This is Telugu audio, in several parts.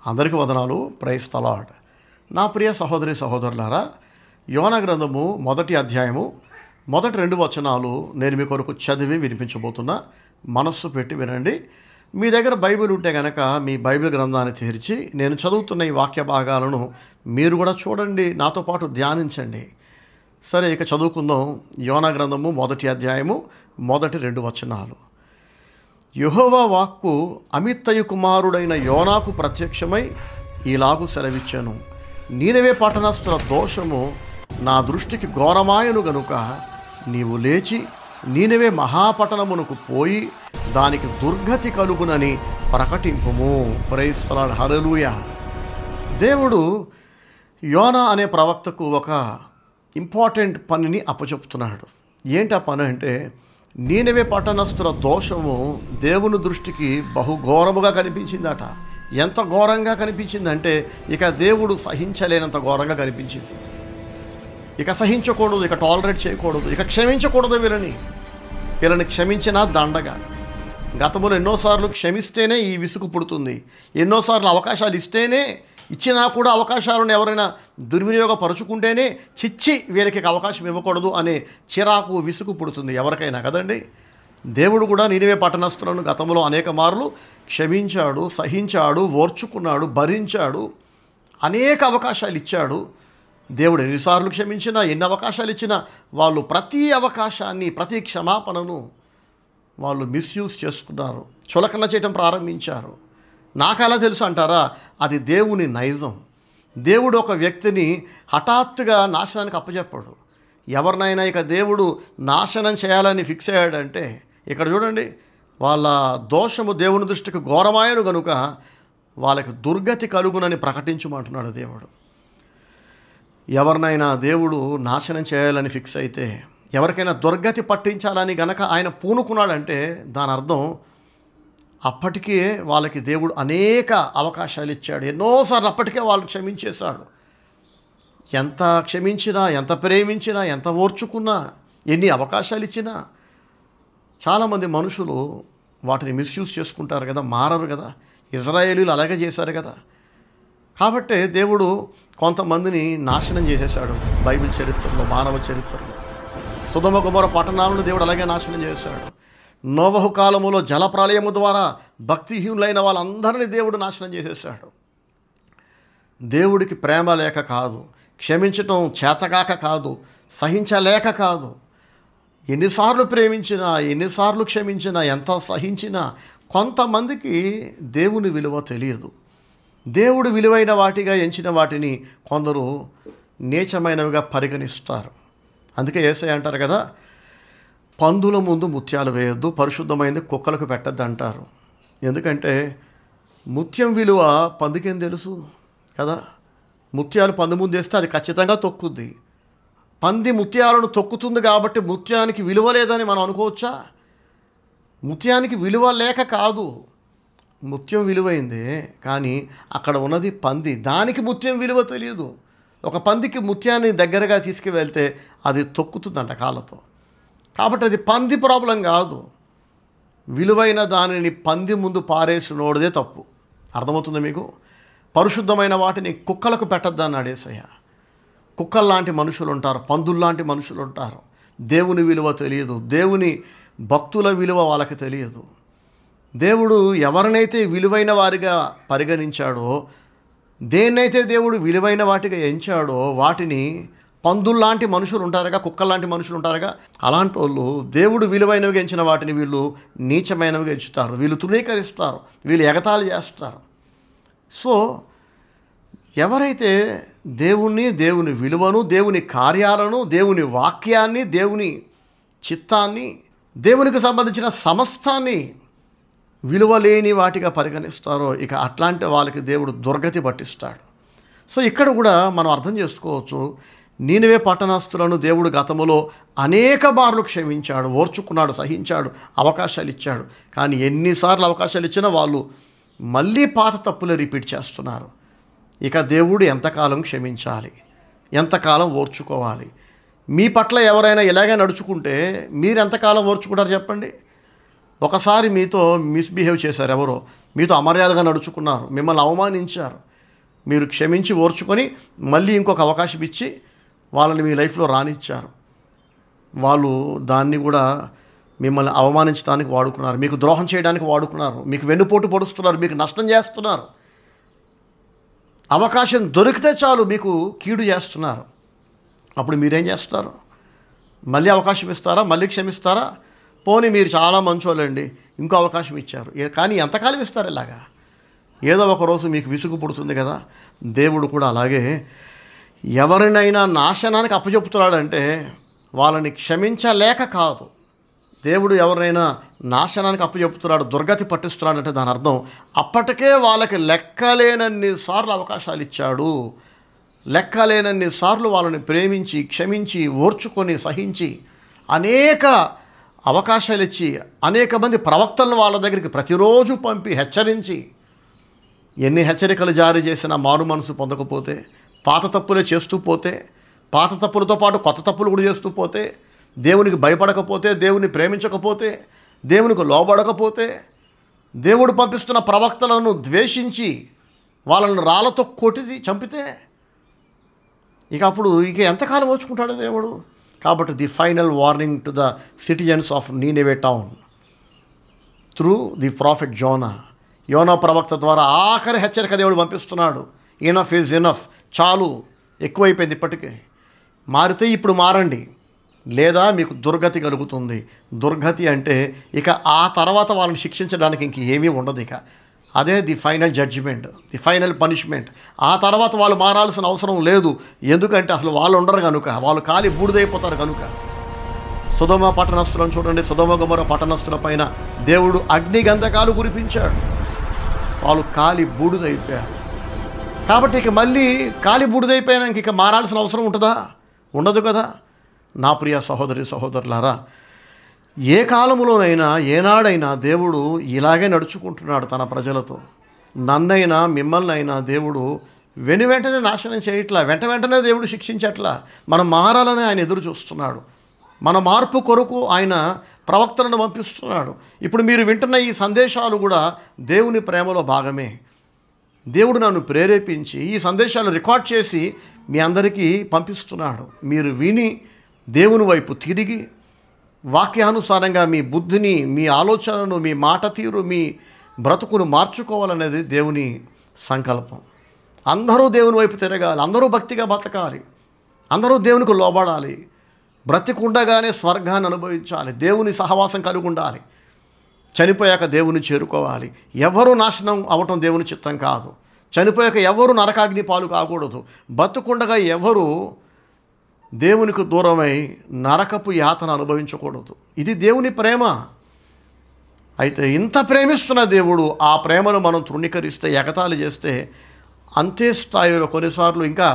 అందరికీ వందనాలు. Praise the Lord. నా ప్రియ సహోదరి సహోదరులారా, యోనా గ్రంథము 1వ అధ్యాయము మొదటి 2 వచనాలు నేను మీ కొరకు చదివి వినిపించబోతున్నా. మనస్సు పెట్టి వినండి. మీ దగ్గర బైబిల్ ఉంటే కనుక మీ బైబిల్ గ్రంథాన్ని తెరిచి నేను చదువుతున్న ఈ వాక్య భాగాలను మీరు కూడా చూడండి, నాతో పాటు ధ్యానించండి. సరే, ఇక చదువుకుందాం. యోనా గ్రంథము 1వ అధ్యాయము మొదటి 2 వచనాలు. యెహోవా వాక్కు అమిత్తయి కుమారుడైన యోనాకు ప్రత్యక్షమై ఇలాగు సెలవిచ్చాను. నీనెవే పట్టణస్థుల దోషము నా దృష్టికి ఘోరమాయను గనుక నీవు లేచి నీనెవే మహాపట్టణమునకు పోయి దానికి దుర్గతి కలుగునని ప్రకటింపుము. Praise the Lord. హల్లెలూయా. దేవుడు యోనా అనే ప్రవక్తకు ఒక ఇంపార్టెంట్ పనిని అప్పచెప్తున్నాడు. ఏంటి ఆ పని అంటే, నీనెవే పట్టణస్థుల దోషము దేవుని దృష్టికి బహుఘోరముగా కనిపించిందట. ఎంత ఘోరంగా కనిపించిందంటే ఇక దేవుడు సహించలేనంత ఘోరంగా కనిపించింది. ఇక సహించకూడదు, ఇక టాలరేట్ చేయకూడదు, ఇక క్షమించకూడదు. వీళ్ళని క్షమించినా దండగా. గతంలో ఎన్నోసార్లు క్షమిస్తేనే ఈ విసుగు పుడుతుంది. ఎన్నోసార్లు అవకాశాలు ఇచ్చినా కూడా అవకాశాలను ఎవరైనా దుర్వినియోగపరుచుకుంటేనే చిచ్చి వీళ్ళకి అవకాశం ఇవ్వకూడదు అనే చిరాకు విసుగు పుడుతుంది ఎవరికైనా కదండి. దేవుడు కూడా నీనెవే పట్టణస్థులను గతంలో అనేక మార్లు క్షమించాడు, సహించాడు, ఓర్చుకున్నాడు, భరించాడు, అనేక అవకాశాలు ఇచ్చాడు. దేవుడు ఎన్నిసార్లు క్షమించినా, ఎన్ని అవకాశాలు ఇచ్చినా వాళ్ళు ప్రతి అవకాశాన్ని, ప్రతి క్షమాపణను వాళ్ళు మిస్యూజ్ చేసుకున్నారు, చులకన చేయటం ప్రారంభించారు. నాకు ఎలా తెలుసు అంటారా? అది దేవుని నైజం. దేవుడు ఒక వ్యక్తిని హఠాత్తుగా నాశనానికి అప్పచెప్పాడు. ఎవరినైనా ఇక దేవుడు నాశనం చేయాలని ఫిక్స్ అయ్యాడంటే, ఇక్కడ చూడండి, వాళ్ళ దోషము దేవుని దృష్టికి ఘోరమాయను గనుక వాళ్ళకి దుర్గతి కలుగునని ప్రకటించమంటున్నాడు దేవుడు. ఎవరినైనా దేవుడు నాశనం చేయాలని ఫిక్స్ అయితే, ఎవరికైనా దుర్గతి పట్టించాలని గనక ఆయన పూనుకున్నాడంటే దాని అర్థం అప్పటికే వాళ్ళకి దేవుడు అనేక అవకాశాలు ఇచ్చాడు. ఎన్నోసార్లు అప్పటికే వాళ్ళు క్షమించేశాడు. ఎంత క్షమించినా, ఎంత ప్రేమించినా, ఎంత ఓర్చుకున్నా, ఎన్ని అవకాశాలు ఇచ్చినా చాలామంది మనుషులు వాటిని మిస్యూజ్ చేసుకుంటారు కదా, మారరు కదా. ఇజ్రాయేలీలు అలాగే చేశారు కదా. కాబట్టి దేవుడు కొంతమందిని నాశనం చేసేశాడు. బైబిల్ చరిత్రలో, మానవ చరిత్రలో సొదొమ గొమొర్రా పట్టణాలను దేవుడు అలాగే నాశనం చేశాడు. నోవహు కాలములో జలప్రళయము ద్వారా భక్తిహీనులైన వాళ్ళందరినీ దేవుడు నాశనం చేసేసాడు. దేవుడికి ప్రేమ లేక కాదు, క్షమించటం చేతగాక కాదు, సహించలేక కాదు. ఎన్నిసార్లు ప్రేమించినా, ఎన్నిసార్లు క్షమించినా, ఎంత సహించినా కొంతమందికి దేవుని విలువ తెలియదు. దేవుడు విలువైన వాటిగా ఎంచిన వాటిని కొందరు నీచమైనవిగా పరిగణిస్తారు. అందుకే యేసయ్య అంటారు కదా, పందుల ముందు ముత్యాలు వేయొద్దు, పరిశుద్ధమైనది కుక్కలకు పెట్టద్దు అంటారు. ఎందుకంటే ముత్యం విలువ పందుకేం తెలుసు కదా. ముత్యాలు పంది ముందు వేస్తే అది ఖచ్చితంగా తొక్కుద్ది. పంది ముత్యాలను తొక్కుతుంది కాబట్టి ముత్యానికి విలువ లేదని మనం అనుకోవచ్చా? ముత్యానికి విలువ లేక కాదు, ముత్యం విలువైందే, కానీ అక్కడ ఉన్నది పంది, దానికి ముత్యం విలువ తెలియదు. ఒక పందికి ముత్యాన్ని దగ్గరగా తీసుకువెళ్తే అది తొక్కుతుందంట కాళ్ళతో. కాబట్టి అది పంది ప్రాబ్లం కాదు, విలువైన దానిని పంది ముందు పారేసినోడిదే తప్పు. అర్థమవుతుంది మీకు? పరిశుద్ధమైన వాటిని కుక్కలకు పెట్టద్దు అన్నాడు యేసయ్య. కుక్కల్లాంటి మనుషులు ఉంటారు, పందుల్లాంటి మనుషులు ఉంటారు. దేవుని విలువ తెలియదు, దేవుని భక్తుల విలువ వాళ్ళకి తెలియదు. దేవుడు ఎవరినైతే విలువైన వారిగా పరిగణించాడో, దేన్నైతే దేవుడు విలువైన వాటిగా ఎంచాడో వాటిని పందుల్లాంటి మనుషులు ఉంటారుగా, కుక్కల్లాంటి మనుషులు ఉంటారుగా, అలాంటి వాళ్ళు దేవుడు విలువైనవిగా ఎంచిన వాటిని వీళ్ళు నీచమైనవిగా ఎంచుతారు, వీళ్ళు తృణీకరిస్తారు, వీళ్ళు ఎగతాళి చేస్తారు. సో ఎవరైతే దేవుణ్ణి, దేవుని విలువను, దేవుని కార్యాలను, దేవుని వాక్యాన్ని, దేవుని చిత్తాన్ని, దేవునికి సంబంధించిన సమస్తాన్ని విలువ లేని వాటిగా పరిగణిస్తారో ఇక అట్లాంటి వాళ్ళకి దేవుడు దుర్గతి పట్టిస్తాడు. సో ఇక్కడ కూడా మనం అర్థం చేసుకోవచ్చు, నీనెవే పట్టణస్థులను దేవుడు గతములో అనేక మార్లు క్షమించాడు, ఓర్చుకున్నాడు, సహించాడు, అవకాశాలు ఇచ్చాడు. కానీ ఎన్నిసార్లు అవకాశాలు ఇచ్చినా వాళ్ళు మళ్ళీ పాత తప్పులే రిపీట్ చేస్తున్నారు. ఇక దేవుడు ఎంతకాలం క్షమించాలి, ఎంతకాలం ఓర్చుకోవాలి? మీ పట్ల ఎవరైనా ఇలాగే నడుచుకుంటే మీరు ఎంతకాలం ఓర్చుకుంటారు చెప్పండి? ఒకసారి మీతో మిస్బిహేవ్ చేశారు ఎవరో, మీతో అమర్యాదగా నడుచుకున్నారు, మిమ్మల్ని అవమానించారు. మీరు క్షమించి ఓర్చుకొని మళ్ళీ ఇంకొక అవకాశం ఇచ్చి వాళ్ళని మీ లైఫ్లో రానిచ్చారు. వాళ్ళు దాన్ని కూడా మిమ్మల్ని అవమానించడానికి వాడుకున్నారు, మీకు ద్రోహం చేయడానికి వాడుకున్నారు, మీకు వెన్నుపోటు పొడుస్తున్నారు, మీకు నష్టం చేస్తున్నారు. అవకాశం దొరికితే చాలు మీకు కీడు చేస్తున్నారు. అప్పుడు మీరేం చేస్తారు? మళ్ళీ అవకాశం ఇస్తారా? మళ్ళీ క్షమిస్తారా? పోనీ మీరు చాలా మంచోళ్ళండి, ఇంకో అవకాశం ఇచ్చారు, కానీ ఎంతకాలం ఇస్తారు ఇలాగా? ఏదో ఒక రోజు మీకు విసుగు పుడుతుంది కదా. దేవుడు కూడా అలాగే ఎవరినైనా నాశనానికి అప్పచెపుతున్నాడంటే వాళ్ళని క్షమించలేక కాదు. దేవుడు ఎవరైనా నాశనానికి అప్పచెపుతున్నాడు, దుర్గతి పట్టిస్తున్నాడంటే దాని అర్థం అప్పటికే వాళ్ళకి లెక్కలేనన్ని సార్లు అవకాశాలు ఇచ్చాడు. లెక్కలేనన్ని సార్లు వాళ్ళని ప్రేమించి, క్షమించి, ఓర్చుకొని, సహించి అనేక అవకాశాలు ఇచ్చి అనేక మంది ప్రవక్తలను వాళ్ళ దగ్గరికి ప్రతిరోజు పంపి హెచ్చరించి, ఎన్ని హెచ్చరికలు జారీ చేసినా మారు మనసు పొందకపోతే, పాత తప్పులే చేస్తూ పోతే, పాత తప్పులతో పాటు కొత్త తప్పులు కూడా చేస్తూ పోతే, దేవునికి భయపడకపోతే, దేవుని ప్రేమించకపోతే, దేవునికి లోబడకపోతే, దేవుడు పంపిస్తున్న ప్రవక్తలను ద్వేషించి వాళ్ళను రాళ్ళతో కొట్టి చంపితే అప్పుడు ఎంతకాలం ఓర్చుకుంటాడు దేవుడు? కాబట్టి the final warning to the citizens of Nineveh town through the prophet యోనా ప్రవక్త ద్వారా ఆఖరి హెచ్చరిక దేవుడు పంపిస్తున్నాడు. ఇనఫ్ ఈజ్ ఇనఫ్, చాలు, ఎక్కువైపోయింది ఇప్పటికే, మారితే ఇప్పుడు మారండి, లేదా మీకు దుర్గతి కలుగుతుంది. దుర్గతి అంటే ఆ తర్వాత వాళ్ళని శిక్షించడానికి ఏమీ ఉండదు. అదే the final judgement, the final punishment. ఆ తర్వాత వాళ్ళు మారాల్సిన అవసరం లేదు. ఎందుకంటే అసలు వాళ్ళు ఉండరు కనుక, వాళ్ళు కాలి బూడిదైపోతారు కనుక. సొదొమ పట్టణస్థులను చూడండి, సొదొమ గొమొర్రా పట్టణస్థుల పైన దేవుడు అగ్ని గంధకాలు కురిపించాడు, వాళ్ళు కాలి బూడిదైపోయారు. కాబట్టి మళ్ళీ కాలి బూడిదైపోయాక మారాల్సిన అవసరం ఉంటుందా? ఉండదు కదా. నా ప్రియ సహోదరి సహోదరులారా, ఏ కాలంలోనైనా ఏనాడైనా దేవుడు ఇలాగే నడుచుకుంటున్నాడు తన ప్రజలతో. నన్నైనా మిమ్మల్ని అయినా దేవుడు వెంటనే నాశనం చేయట్లా, వెంటనే దేవుడు శిక్షించట్లా. మనం మారాలని ఆయన ఎదురు చూస్తున్నాడు. మన మార్పు కొరకు ఆయన ప్రవక్తలను పంపిస్తున్నాడు. ఇప్పుడు మీరు వింటున్న ఈ సందేశాలు కూడా దేవుని ప్రేమలో భాగమే. దేవుడు నన్ను ప్రేరేపించి ఈ సందేశాలు రికార్డ్ చేసి మీ అందరికీ పంపిస్తున్నాడు. మీరు విని దేవుని వైపు తిరిగి వాక్యానుసారంగా మీ బుద్ధిని, మీ ఆలోచనను, మీ మాట తీరు, మీ బ్రతుకును మార్చుకోవాలనేది దేవుని సంకల్పం. అందరూ దేవుని వైపు తిరగాలి, అందరూ భక్తిగా బతకాలి, అందరూ దేవునికి లోబడాలి, బ్రతికుండగానే స్వర్గాన్ని అనుభవించాలి, దేవుని సహవాసం కలిగి ఉండాలి, చనిపోయాక దేవుని చేరుకోవాలి. ఎవరు నాశనం అవటం దేవుని చిత్తం కాదు. చనిపోయాక ఎవరు నరకాగ్ని పాలు కాకూడదు. బతుకుండగా ఎవరు దేవునికి దూరమై నరకపు యాతన అనుభవించకూడదు. ఇది దేవుని ప్రేమ. అయితే ఇంత ప్రేమిస్తున్న దేవుడు ఆ ప్రేమను మనం తృణీకరిస్తే, ఎగతాళి చేస్తే అంతే స్థాయిలో, కొన్నిసార్లు ఇంకా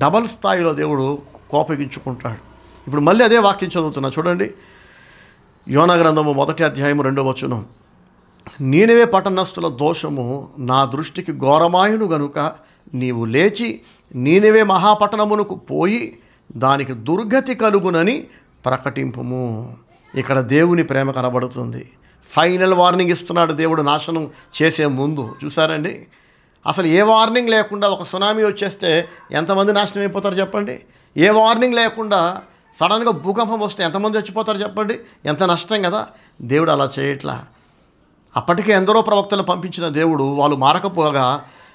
డబల్ స్థాయిలో దేవుడు కోపగించుకుంటాడు. ఇప్పుడు మళ్ళీ అదే వాక్యం చదువుతున్నా చూడండి. యోనా గ్రంథము 1వ అధ్యాయము 2వ వచనం. నీనెవే పట్టణస్థుల దోషము నా దృష్టికి ఘోరమాయును గనుక నీవు లేచి నీనెవే మహాపట్టణమునకు పోయి దానికి దుర్గతి కలుగునని ప్రకటింపుము. ఇక్కడ దేవుని ప్రేమ కనబడుతుంది. ఫైనల్ వార్నింగ్ ఇస్తున్నాడు దేవుడు నాశనం చేసే ముందు. చూసారండి, అసలు ఏ వార్నింగ్ లేకుండా ఒక సునామీ వచ్చేస్తే ఎంతమంది నాశనం అయిపోతారు చెప్పండి? ఏ వార్నింగ్ లేకుండా సడన్గా భూకంపం వస్తే ఎంతమంది చచ్చిపోతారు చెప్పండి? ఎంత నష్టం కదా. దేవుడు అలా చేయట్లా. అప్పటికే ఎందరో ప్రవక్తలు పంపించిన దేవుడు వాళ్ళు మారకపోగా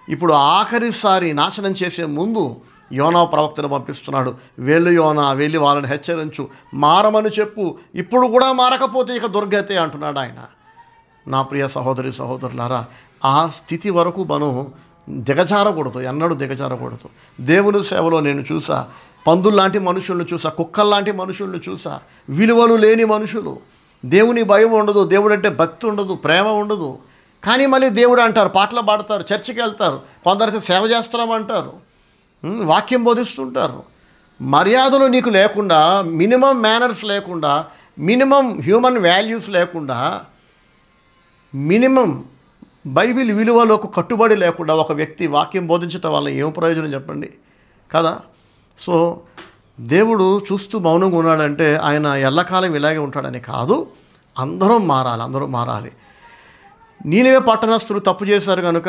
ఇప్పుడు ఆఖరిసారి నాశనం చేసే ముందు యోనా ప్రవక్తను పంపిస్తున్నాడు. వెళ్ళు యోనా, వెళ్ళి వాళ్ళని హెచ్చరించు, మారమని చెప్పు, ఇప్పుడు కూడా మారకపోతే ఇక దుర్గతే అంటున్నాడు ఆయన. నా ప్రియ సహోదరి సహోదరులారా, ఆ స్థితి వరకు మనం దిగజారకూడదు, ఎన్నడూ దిగజారకూడదు. దేవుని సేవలో నేను చూసా, పందుల్లాంటి మనుషులను చూసా, కుక్కల్లాంటి మనుషులను చూసా, విలువలు లేని మనుషులు. దేవుని భయం ఉండదు, దేవుడు అంటే భక్తి ఉండదు, ప్రేమ ఉండదు. కానీ మళ్ళీ దేవుడు అంటారు, పాటలు పాడతారు, చర్చికి వెళ్తారు, కొందరైతే సేవ చేస్తున్నామంటారు, వాక్యం బోధిస్తుంటారు. మర్యాదలు నీకు లేకుండా, మినిమం మేనర్స్ లేకుండా, మినిమం హ్యూమన్ వాల్యూస్ లేకుండా, మినిమం బైబిల్ విలువలకు కట్టుబడి లేకుండా ఒక వ్యక్తి వాక్యం బోధించటం వల్ల ఏం ప్రయోజనం చెప్పండి కదా. సో దేవుడు చూస్తూ మౌనంగా ఉన్నాడంటే ఆయన ఎల్లకాలం ఇలాగే ఉంటాడని కాదు. అందరూ మారాలి, అందరూ మారాలి. నీనివే పట్టణస్థులు తప్పు చేశారు కనుక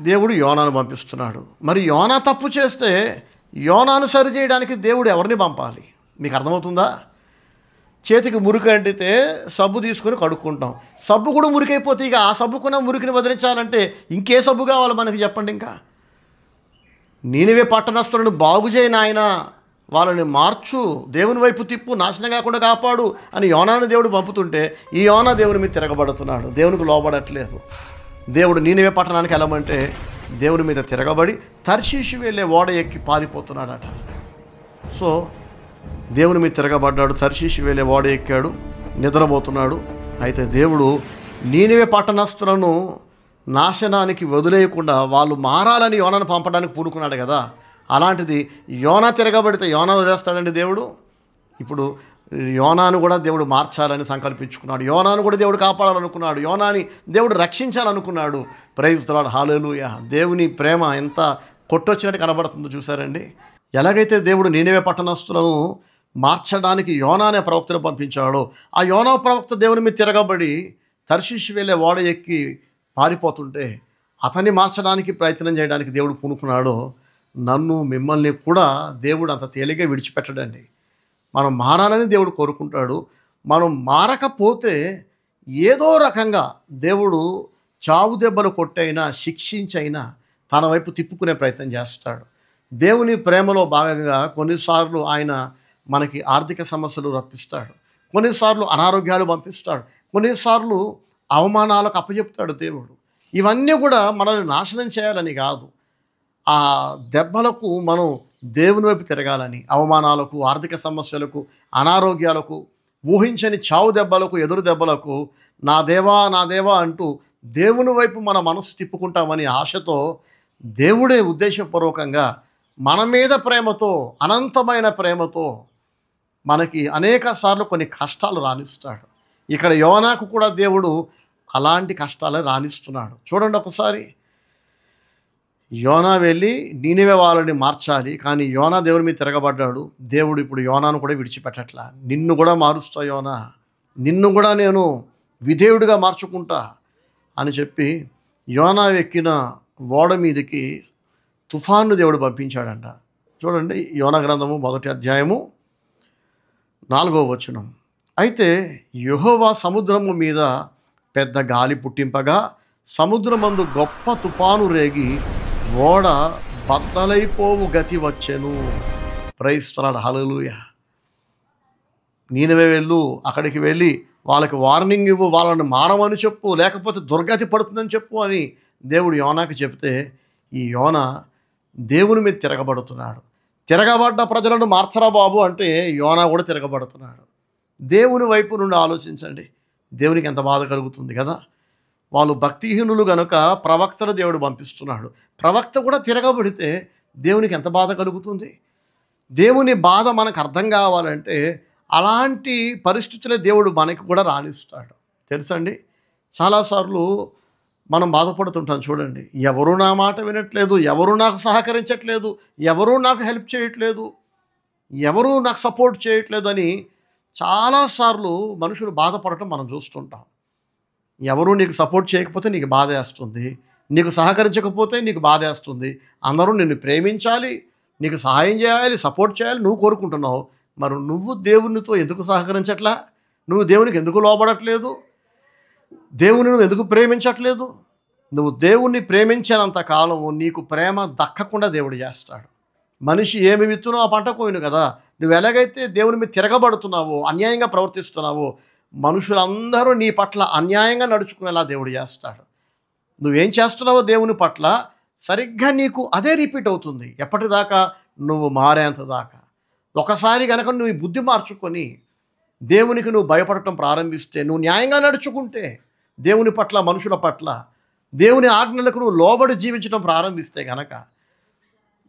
దేవుడు యోనాను పంపిస్తున్నాడు. మరి యోనా తప్పు చేస్తే యోనాను సరి చేయడానికి దేవుడు ఎవరిని పంపాలి? మీకు అర్థమవుతుందా? చేతికి మురికి అంటితే సబ్బు తీసుకొని కడుక్కుంటాం. సబ్బు కూడా మురికైపోతే ఇక ఆ సబ్బుకున్న మురికిని వదిలించాలంటే ఇంకే సబ్బు కావాలి మనకి చెప్పండి? ఇంకా నీనివే పట్టణస్థులను బాగు చేయి నాయన, వాళ్ళని మార్చు, దేవుని వైపు తిప్పు, నాశనం కాకుండా కాపాడు అని యోనాను దేవుడు పంపుతుంటే ఈ యోనా దేవుని మీద తిరగబడుతున్నాడు, దేవునికి లోబడట్లేదు. దేవుడు నీనివే పట్టణానికి వెళ్ళమంటే దేవుని మీద తిరగబడి తర్షీషు వెళ్ళే ఓడ ఎక్కి పారిపోతున్నాడట. సో దేవుని మీద తిరగబడ్డాడు, తర్షీషు వెళ్ళే ఓడ ఎక్కాడు, నిద్రపోతున్నాడు. అయితే దేవుడు నీనివే పట్టణస్థులను నాశనానికి వదిలేయకుండా వాళ్ళు మారాలని యోనాను పంపడానికి పూనుకున్నాడు కదా. అలాంటిది యోనా తిరగబడితే యోనా వదిలేస్తాడండి దేవుడు? ఇప్పుడు యోనాను కూడా దేవుడు మార్చాలని సంకల్పించుకున్నాడు. యోనాను కూడా దేవుడు కాపాడాలనుకున్నాడు. యోనాని దేవుడు రక్షించాలనుకున్నాడు. ప్రైజ్ ది లార్డ్, హల్లెలూయా. దేవుని ప్రేమ ఎంత కొట్టొచ్చినట్టు కనబడుతుందో చూసారండి. ఎలాగైతే దేవుడు నీనివే పట్టణస్థులను మార్చడానికి యోనా అనే ప్రవక్తను పంపించాడో, ఆ యోనా ప్రవక్త దేవుని మీద తిరగబడి తర్షీషు వెళ్ళే ఓడ ఎక్కి పారిపోతుంటే అతన్ని మార్చడానికి ప్రయత్నం చేయడానికి దేవుడు పూనుకున్నాడో, నన్ను మిమ్మల్ని కూడా దేవుడు అంత తేలిగ్గా విడిచిపెట్టడండి. మనం మారాలని దేవుడు కోరుకుంటాడు. మనం మారకపోతే ఏదో రకంగా దేవుడు చావు దెబ్బలు కొట్టైనా శిక్షించైనా తన వైపు తిప్పుకునే ప్రయత్నం చేస్తాడు. దేవుని ప్రేమలో భాగంగా కొన్నిసార్లు ఆయన మనకి ఆర్థిక సమస్యలు రప్పిస్తాడు, కొన్నిసార్లు అనారోగ్యాలు పంపిస్తాడు, కొన్నిసార్లు అవమానాలకు అప్పచెప్తాడు దేవుడు. ఇవన్నీ కూడా మనల్ని నాశనం చేయాలని కాదు, ఆ దెబ్బలకు మనం దేవుని వైపు తిరగాలని. అవమానాలకు, ఆర్థిక సమస్యలకు, అనారోగ్యాలకు, ఊహించని చావు దెబ్బలకు, ఎదురు దెబ్బలకు నా దేవా నా దేవా అంటూ దేవుని వైపు మన మనసు తిప్పుకుంటామని ఆశతో దేవుడే ఉద్దేశపూర్వకంగా మన మీద ప్రేమతో, అనంతమైన ప్రేమతో మనకి అనేక సార్లు కొన్ని కష్టాలు రానిస్తాడు. ఇక్కడ యోనాకు కూడా దేవుడు అలాంటి కష్టాలే రానిస్తున్నాడు. చూడండి ఒకసారి, యోనా వెళ్ళి నీనివే వాళ్ళని మార్చాలి, కానీ యోనా దేవుని మీద తిరగబడ్డాడు. దేవుడు ఇప్పుడు యోనాను కూడా విడిచిపెట్టట్లా. నిన్ను కూడా మారుస్తా యోనా, నిన్ను కూడా నేను విధేయుడిగా మార్చుకుంటా అని చెప్పి యోనా ఎక్కిన ఓడ మీదకి తుఫాను దేవుడు పంపించాడంట. చూడండి, యోనా గ్రంథము 1వ అధ్యాయము 4వ వచనం. అయితే యెహోవా సముద్రము మీద పెద్ద గాలి పుట్టింపగా సముద్రమందు గొప్ప తుఫాను రేగి ఓడ బద్దలైపోవు గతి వచ్చెను. ప్రైజ్ ది లార్డ్, హల్లెలూయా. నీనివే వెళ్ళు, అక్కడికి వెళ్ళి వాళ్ళకి వార్నింగ్ ఇవ్వు, వాళ్ళని మారమని చెప్పు, లేకపోతే దుర్గతి పడుతుందని చెప్పు అని దేవుడు యోనాకి చెప్తే ఈ యోనా దేవుని మీద తిరగబడుతున్నాడు. తిరగబడ్డ ప్రజలను మార్చరా బాబు అంటే యోనా కూడా తిరగబడుతున్నాడు. దేవుని వైపు నుండి ఆలోచించండి, దేవునికి ఎంత బాధ కలుగుతుంది కదా. వాళ్ళు భక్తిహీనులు గనుక ప్రవక్తను దేవుడు పంపిస్తున్నాడు. ప్రవక్త కూడా తిరగబడితే దేవునికి ఎంత బాధ కలుగుతుంది. దేవుని బాధ మనకు అర్థం కావాలంటే అలాంటి పరిస్థితులే దేవుడు మనకి కూడా రాణిస్తాడు. తెలుసండి, చాలాసార్లు మనం బాధపడుతుంటాం. చూడండి, ఎవరు నా మాట వినట్లేదు, ఎవరు నాకు సహకరించట్లేదు, ఎవరు నాకు హెల్ప్ చేయట్లేదు, ఎవరు నాకు సపోర్ట్ చేయట్లేదు అని చాలాసార్లు మనుషులు బాధపడటం మనం చూస్తుంటాం. ఎవరు నీకు సపోర్ట్ చేయకపోతే నీకు బాధ వేస్తుంది, నీకు సహకరించకపోతే నీకు బాధ వేస్తుంది. అందరూ నిన్ను ప్రేమించాలి, నీకు సహాయం చేయాలి, సపోర్ట్ చేయాలి నువ్వు కోరుకుంటున్నావు. మరి నువ్వు దేవునితో ఎందుకు సహకరించట్లా? నువ్వు దేవునికి ఎందుకు లోబడట్లేదు? దేవుని నువ్వు ఎందుకు ప్రేమించట్లేదు? నువ్వు దేవుణ్ణి ప్రేమించినంత కాలము నీకు ప్రేమ దక్కకుండా దేవుడు చేస్తాడు. మనిషి ఏమి విత్తునో ఆ పంట కోయును కదా. నువ్వు ఎలాగైతే దేవుని మీద తిరగబడుతున్నావో, అన్యాయంగా ప్రవర్తిస్తున్నావో, మనుషులందరూ నీ పట్ల అన్యాయంగా నడుచుకునేలా దేవుడు చేస్తాడు. నువ్వేం చేస్తున్నావో దేవుని పట్ల సరిగ్గా నీకు అదే రిపీట్ అవుతుంది. ఎప్పటిదాకా? నువ్వు మారేంత దాకా. ఒకసారి కనుక నువ్వు ఈ బుద్ధి మార్చుకొని దేవునికి నువ్వు భయపడటం ప్రారంభిస్తే, నువ్వు న్యాయంగా నడుచుకుంటే దేవుని పట్ల, మనుషుల పట్ల, దేవుని ఆజ్ఞలకు నువ్వు లోబడి జీవించడం ప్రారంభిస్తే కనుక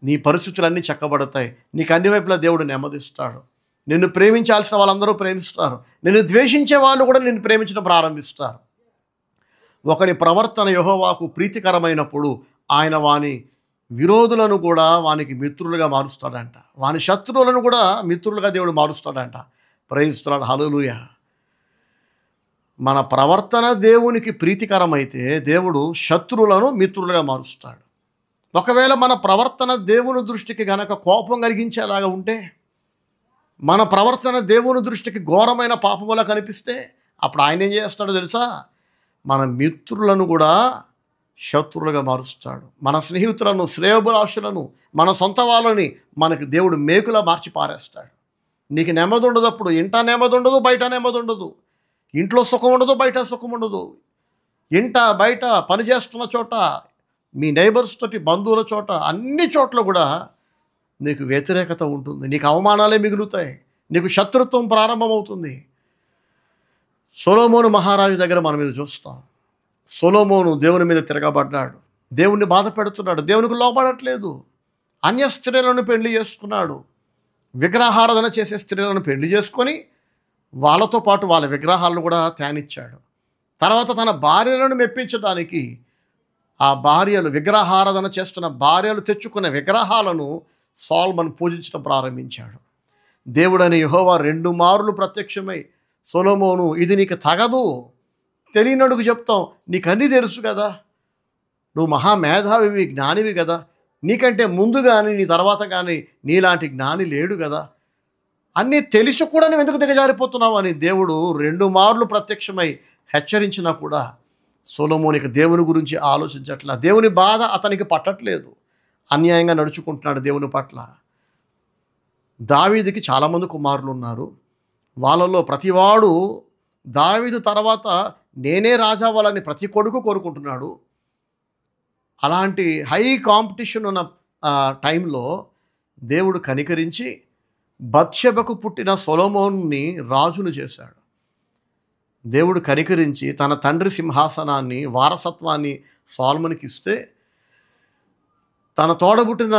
నీ పరిస్థితులన్నీ చక్కబడతాయి. నీకు అన్ని వైపులా దేవుడు నెమ్మదిస్తాడు. నిన్ను ప్రేమించాల్సిన వాళ్ళందరూ ప్రేమిస్తారు, నిన్ను ద్వేషించే వాళ్ళు కూడా నిన్ను ప్రేమించడం ప్రారంభిస్తారు. ఒకని ప్రవర్తన యెహోవాకు ప్రీతికరమైనప్పుడు ఆయన వాని విరోధులను కూడా వానికి మిత్రులుగా మారుస్తాడంట, వాని శత్రువులను కూడా మిత్రులుగా దేవుడు మారుస్తాడంట. ప్రైజ్ ది లార్డ్, హల్లెలూయా. మన ప్రవర్తన దేవునికి ప్రీతికరమైతే దేవుడు శత్రువులను మిత్రులుగా మారుస్తాడు. ఒకవేళ మన ప్రవర్తన దేవుని దృష్టికి గనక కోపం కలిగించేలాగా ఉంటే, మన ప్రవర్తన దేవుని దృష్టికి ఘోరమైన పాపములా కనిపిస్తే, అప్పుడు ఆయన ఏం చేస్తాడో తెలుసా? మన మిత్రులను కూడా శత్రువులుగా మారుస్తాడు. మన స్నేహితులను, శ్రేయోభిలాషులను, మన సొంత వాళ్ళని మనకి దేవుడు మేకులా మార్చి పారేస్తాడు. నీకు నెమ్మది ఉండదు. అప్పుడు ఇంట నెమ్మది ఉండదు, బయట నెమ్మది ఉండదు. ఇంట్లో సుఖం ఉండదు, బయట సుఖం ఉండదు. ఇంట బయట పని చేస్తున్న చోట, మీ నైబర్స్ తోటి, బంధువుల చోట, అన్ని చోట్ల కూడా నీకు వ్యతిరేకత ఉంటుంది. నీకు అవమానాలే మిగులుతాయి. నీకు శత్రుత్వం ప్రారంభమవుతుంది. సొలొమోను మహారాజు దగ్గర మనం ఇది చూస్తాం. సొలొమోను దేవుని మీద తిరగబడ్డాడు, దేవుణ్ణి బాధ పెడుతున్నాడు, దేవునికి లోపడట్లేదు. అన్య స్త్రీలను పెళ్లి చేసుకున్నాడు. విగ్రహారాధన చేసే స్త్రీలను పెళ్లి చేసుకొని వాళ్ళతో పాటు వాళ్ళ విగ్రహాలను కూడా ధ్యానించాడు. తర్వాత తన భార్యలను మెప్పించడానికి ఆ భార్యలు, విగ్రహారాధన చేస్తున్న భార్యలు తెచ్చుకున్న విగ్రహాలను సొలొమోను పూజించడం ప్రారంభించాడు. దేవుడని యెహోవా 2 మార్లు ప్రత్యక్షమై, సొలొమోను, ఇది నీకు తగదు, తెలియనడుగు చెప్తాం, నీకు అన్నీ తెలుసు కదా, నువ్వు మహామేధావివి, జ్ఞానివి కదా, నీకంటే ముందు కానీ నీ తర్వాత కానీ నీలాంటి జ్ఞాని లేడు కదా, అన్నీ తెలిసి కూడా నువ్వు ఎందుకు దిగజారిపోతున్నావు అని దేవుడు 2 మార్లు ప్రత్యక్షమై హెచ్చరించినా కూడా సొలొమోనికి దేవుని గురించి ఆలోచించట్లా. దేవుని బాధ అతనికి పట్టట్లేదు. అన్యాయంగా నడుచుకుంటున్నాడు దేవుని పట్ల. దావీదుకి చాలామంది కుమారులు ఉన్నారు. వాళ్ళలో ప్రతివాడు దావీదు తర్వాత నేనే రాజా అవ్వాలని ప్రతి కొడుకు కోరుకుంటున్నాడు. అలాంటి హై కాంపిటీషన్ ఉన్న టైంలో దేవుడు కనికరించి బత్షెబకు పుట్టిన సొలొమోనుని రాజును చేశాడు. దేవుడు కనికరించి తన తండ్రి సింహాసనాన్ని, వారసత్వాన్ని సొలొమోనుకి ఇస్తే, తన తోడబుట్టిన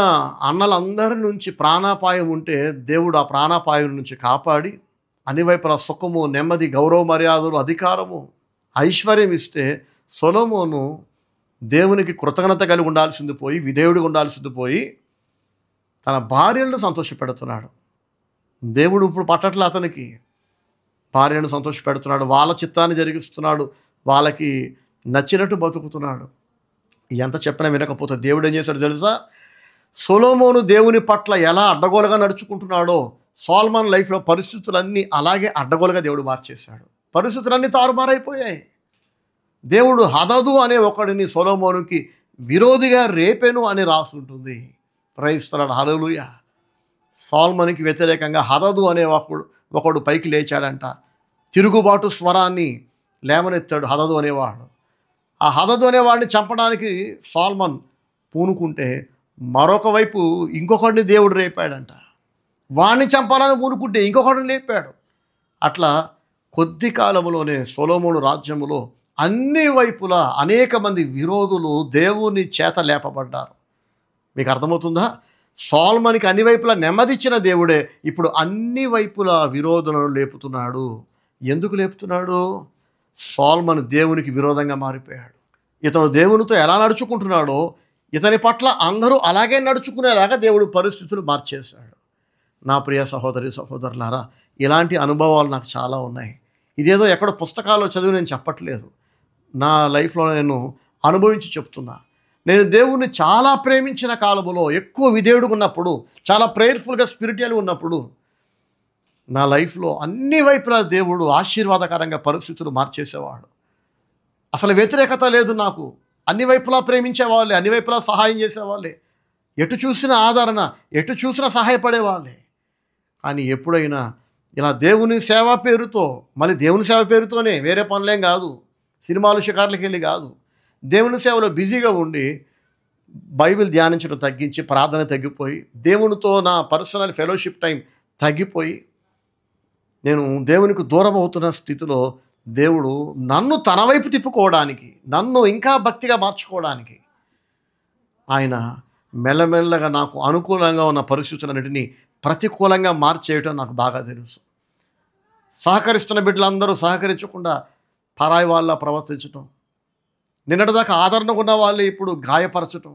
అన్నలందరి నుంచి ప్రాణాపాయం ఉంటే దేవుడు ఆ ప్రాణాపాయం నుంచి కాపాడి అన్ని వైపుల సుఖము, నెమ్మది, గౌరవ మర్యాదలు, అధికారము, ఐశ్వర్యం ఇస్తే సొలొమోను దేవునికి కృతజ్ఞత కలిగి ఉండాల్సింది పోయి, విధేయుడిగా ఉండాల్సింది పోయి తన భార్యలను సంతోషపెడుతున్నాడు. దేవుడు ఇప్పుడు పట్టట్ల అతనికి. భార్యను సంతోషపెడుతున్నాడు, వాళ్ళ చిత్తాన్ని జరిగిస్తున్నాడు, వాళ్ళకి నచ్చినట్టు బతుకుతున్నాడు. ఎంత చెప్పినా వినకపోతే దేవుడు ఏం చేశాడు తెలుసా? సొలొమోను దేవుని పట్ల ఎలా అడ్డగోలుగా నడుచుకుంటున్నాడో సొలొమోను లైఫ్లో పరిస్థితులన్నీ అలాగే అడ్డగోలుగా దేవుడు మార్చేశాడు. పరిస్థితులన్నీ తారుమారైపోయాయి. దేవుడు హదదు అనే ఒకడిని సొలొమోనుకి విరోధిగా రేపెను అని రాసుంటుంది. ప్రైజ్ ది లార్డ్, హల్లెలూయా. సొలొమోనుకి వ్యతిరేకంగా హదదు అనే ఒకడు పైకి లేచాడంట. తిరుగుబాటు స్వరాన్ని లేవనెత్తాడు హదదు అనేవాడు. ఆ హదదు అనేవాడిని చంపడానికి సొలొమోను పూనుకుంటే మరొక వైపు ఇంకొకడిని దేవుడు రేపాడంట. వాడిని చంపాలని పూనుకుంటే ఇంకొకడిని లేపాడు. అట్లా కొద్ది కాలంలోనే సొలొమోను రాజ్యములో అన్ని వైపులా అనేక మంది విరోధులు దేవుని చేత లేపబడ్డారు. మీకు అర్థమవుతుందా? సొలొమోనుకి అన్ని వైపులా నెమ్మదిచ్చిన దేవుడే ఇప్పుడు అన్ని వైపులా విరోధులను లేపుతున్నాడు. ఎందుకు లేపుతున్నాడు? సొలొమోను దేవునికి విరోధంగా మారిపోయాడు. ఇతను దేవునితో ఎలా నడుచుకుంటున్నాడో ఇతని పట్ల అందరూ అలాగే నడుచుకునేలాగా దేవుడు పరిస్థితులు మార్చేశాడు. నా ప్రియ సహోదరి సహోదరులారా, ఇలాంటి అనుభవాలు నాకు చాలా ఉన్నాయి. ఇదేదో ఎక్కడో పుస్తకాల్లో చదివి నేను చెప్పట్లేదు. నా లైఫ్లో నేను అనుభవించి చెప్తున్నా. నేను దేవుణ్ణి చాలా ప్రేమించిన కాలంలో, ఎక్కువ విధేయుడుగా ఉన్నప్పుడు, చాలా ప్రేయర్ఫుల్గా, స్పిరిచువల్గా ఉన్నప్పుడు నా లైఫ్లో అన్ని వైపులా దేవుడు ఆశీర్వాదకరంగా పరిస్థితులు మార్చేసేవాడు. అసలు వ్యతిరేకత లేదు నాకు. అన్ని వైపులా ప్రేమించేవాళ్ళే, అన్ని వైపులా సహాయం చేసేవాళ్ళే, ఎటు చూసిన ఆదరణ, ఎటు చూసినా సహాయపడేవాళ్ళే. కానీ ఎప్పుడైనా ఇలా దేవుని సేవ పేరుతో, మళ్ళీ దేవుని సేవ పేరుతోనే, వేరే పనులేం కాదు, సినిమాలు షికార్లకి వెళ్ళి కాదు, దేవుని సేవలో బిజీగా ఉండి బైబిల్ ధ్యానించడం తగ్గించి, ప్రార్థన తగ్గిపోయి, దేవునితో నా పర్సనల్ ఫెలోషిప్ టైం తగ్గిపోయి, నేను దేవునికి దూరం అవుతున్న స్థితిలో దేవుడు నన్ను తన వైపు తిప్పుకోవడానికి, నన్ను ఇంకా భక్తిగా మార్చుకోవడానికి ఆయన మెల్లమెల్లగా నాకు అనుకూలంగా ఉన్న పరిస్థితులన్నిటినీ ప్రతికూలంగా మార్చేయటం నాకు బాగా తెలుసు. సహకరిస్తున్న బిడ్డలందరూ సహకరించకుండా పరాయి వాళ్ళ ప్రవర్తించటం, నిన్నటిదాకా ఆదరణ ఉన్న వాళ్ళు ఇప్పుడు గాయపరచటం,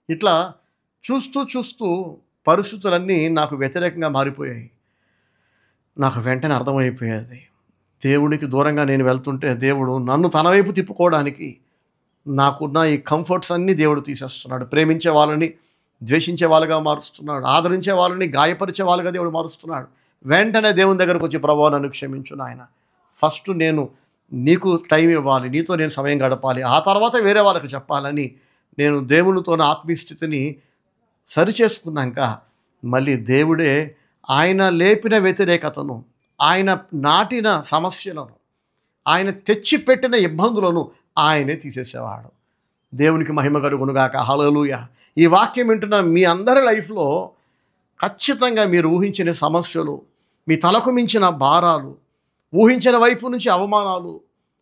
ఇట్లా చూస్తూ చూస్తూ పరిస్థితులన్నీ నాకు వ్యతిరేకంగా మారిపోయాయి. నాకు వెంటనే అర్థమైపోయేది, దేవునికి దూరంగా నేను వెళ్తుంటే దేవుడు నన్ను తన వైపు తిప్పుకోవడానికి నాకున్న ఈ కంఫర్ట్స్ అన్నీ దేవుడు తీసేస్తున్నాడు. ప్రేమించే వాళ్ళని ద్వేషించే వాళ్ళుగా మారుస్తున్నాడు. ఆదరించే వాళ్ళని గాయపరిచే వాళ్ళుగా దేవుడు మారుస్తున్నాడు. వెంటనే దేవుని దగ్గరకు వచ్చి, ప్రభువా నన్ను క్షమించు నాయన, ఫస్ట్ నేను నీకు టైం ఇవ్వాలి, నీతో నేను సమయం గడపాలి, ఆ తర్వాత వేరే వాళ్ళకి చెప్పాలని నేను దేవునితో నా ఆత్మీయ స్థితిని సరిచేసుకున్నాక మళ్ళీ దేవుడే ఆయన లేపిన వ్యతిరేకతను, ఆయన నాటిన సమస్యలను, ఆయన తెచ్చిపెట్టిన ఇబ్బందులను ఆయనే తీసేసేవాడు. దేవునికి మహిమ కలుగునుగాక. హల్లెలూయా. ఈ వాక్యం వింటున్న మీ అందరి లైఫ్లో ఖచ్చితంగా మీరు ఊహించిన సమస్యలు, మీ తలకు మించిన భారాలు, ఊహించిన వైపు నుంచి అవమానాలు,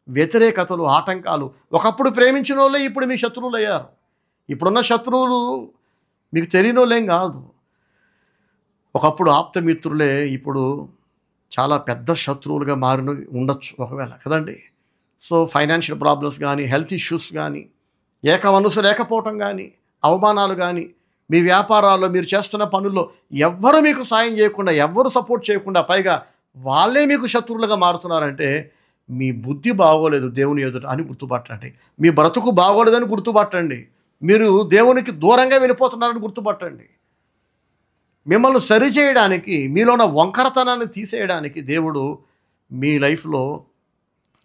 వ్యతిరేకతలు, ఆటంకాలు, ఒకప్పుడు ప్రేమించిన వాళ్ళే ఇప్పుడు మీ శత్రువులు అయ్యారు. ఇప్పుడున్న శత్రువులు మీకు తెలియని వాళ్ళేం కాదు. ఒకప్పుడు ఆప్తమిత్రులే ఇప్పుడు చాలా పెద్ద శత్రువులుగా మారిన ఉండొచ్చు ఒకవేళ, కదండి. సో ఫైనాన్షియల్ ప్రాబ్లమ్స్ కానీ, హెల్త్ ఇష్యూస్ కానీ, ఏక మనసు లేకపోవటం కానీ, అవమానాలు కానీ, మీ వ్యాపారాల్లో మీరు చేస్తున్న పనుల్లో ఎవ్వరు మీకు సాయం చేయకుండా, ఎవ్వరు సపోర్ట్ చేయకుండా, పైగా వాళ్ళే మీకు శత్రువులుగా మారుతున్నారంటే మీ బుద్ధి బాగోలేదు దేవుని ఎదుట అని గుర్తుపట్టండి. మీ బ్రతుకు బాగోలేదని గుర్తుపట్టండి. మీరు దేవునికి దూరంగా వెళ్ళిపోతున్నారని గుర్తుపట్టండి. మిమ్మల్ని సరిచేయడానికి, మీలో ఉన్న వంకరతనాన్ని తీసేయడానికి దేవుడు మీ లైఫ్లో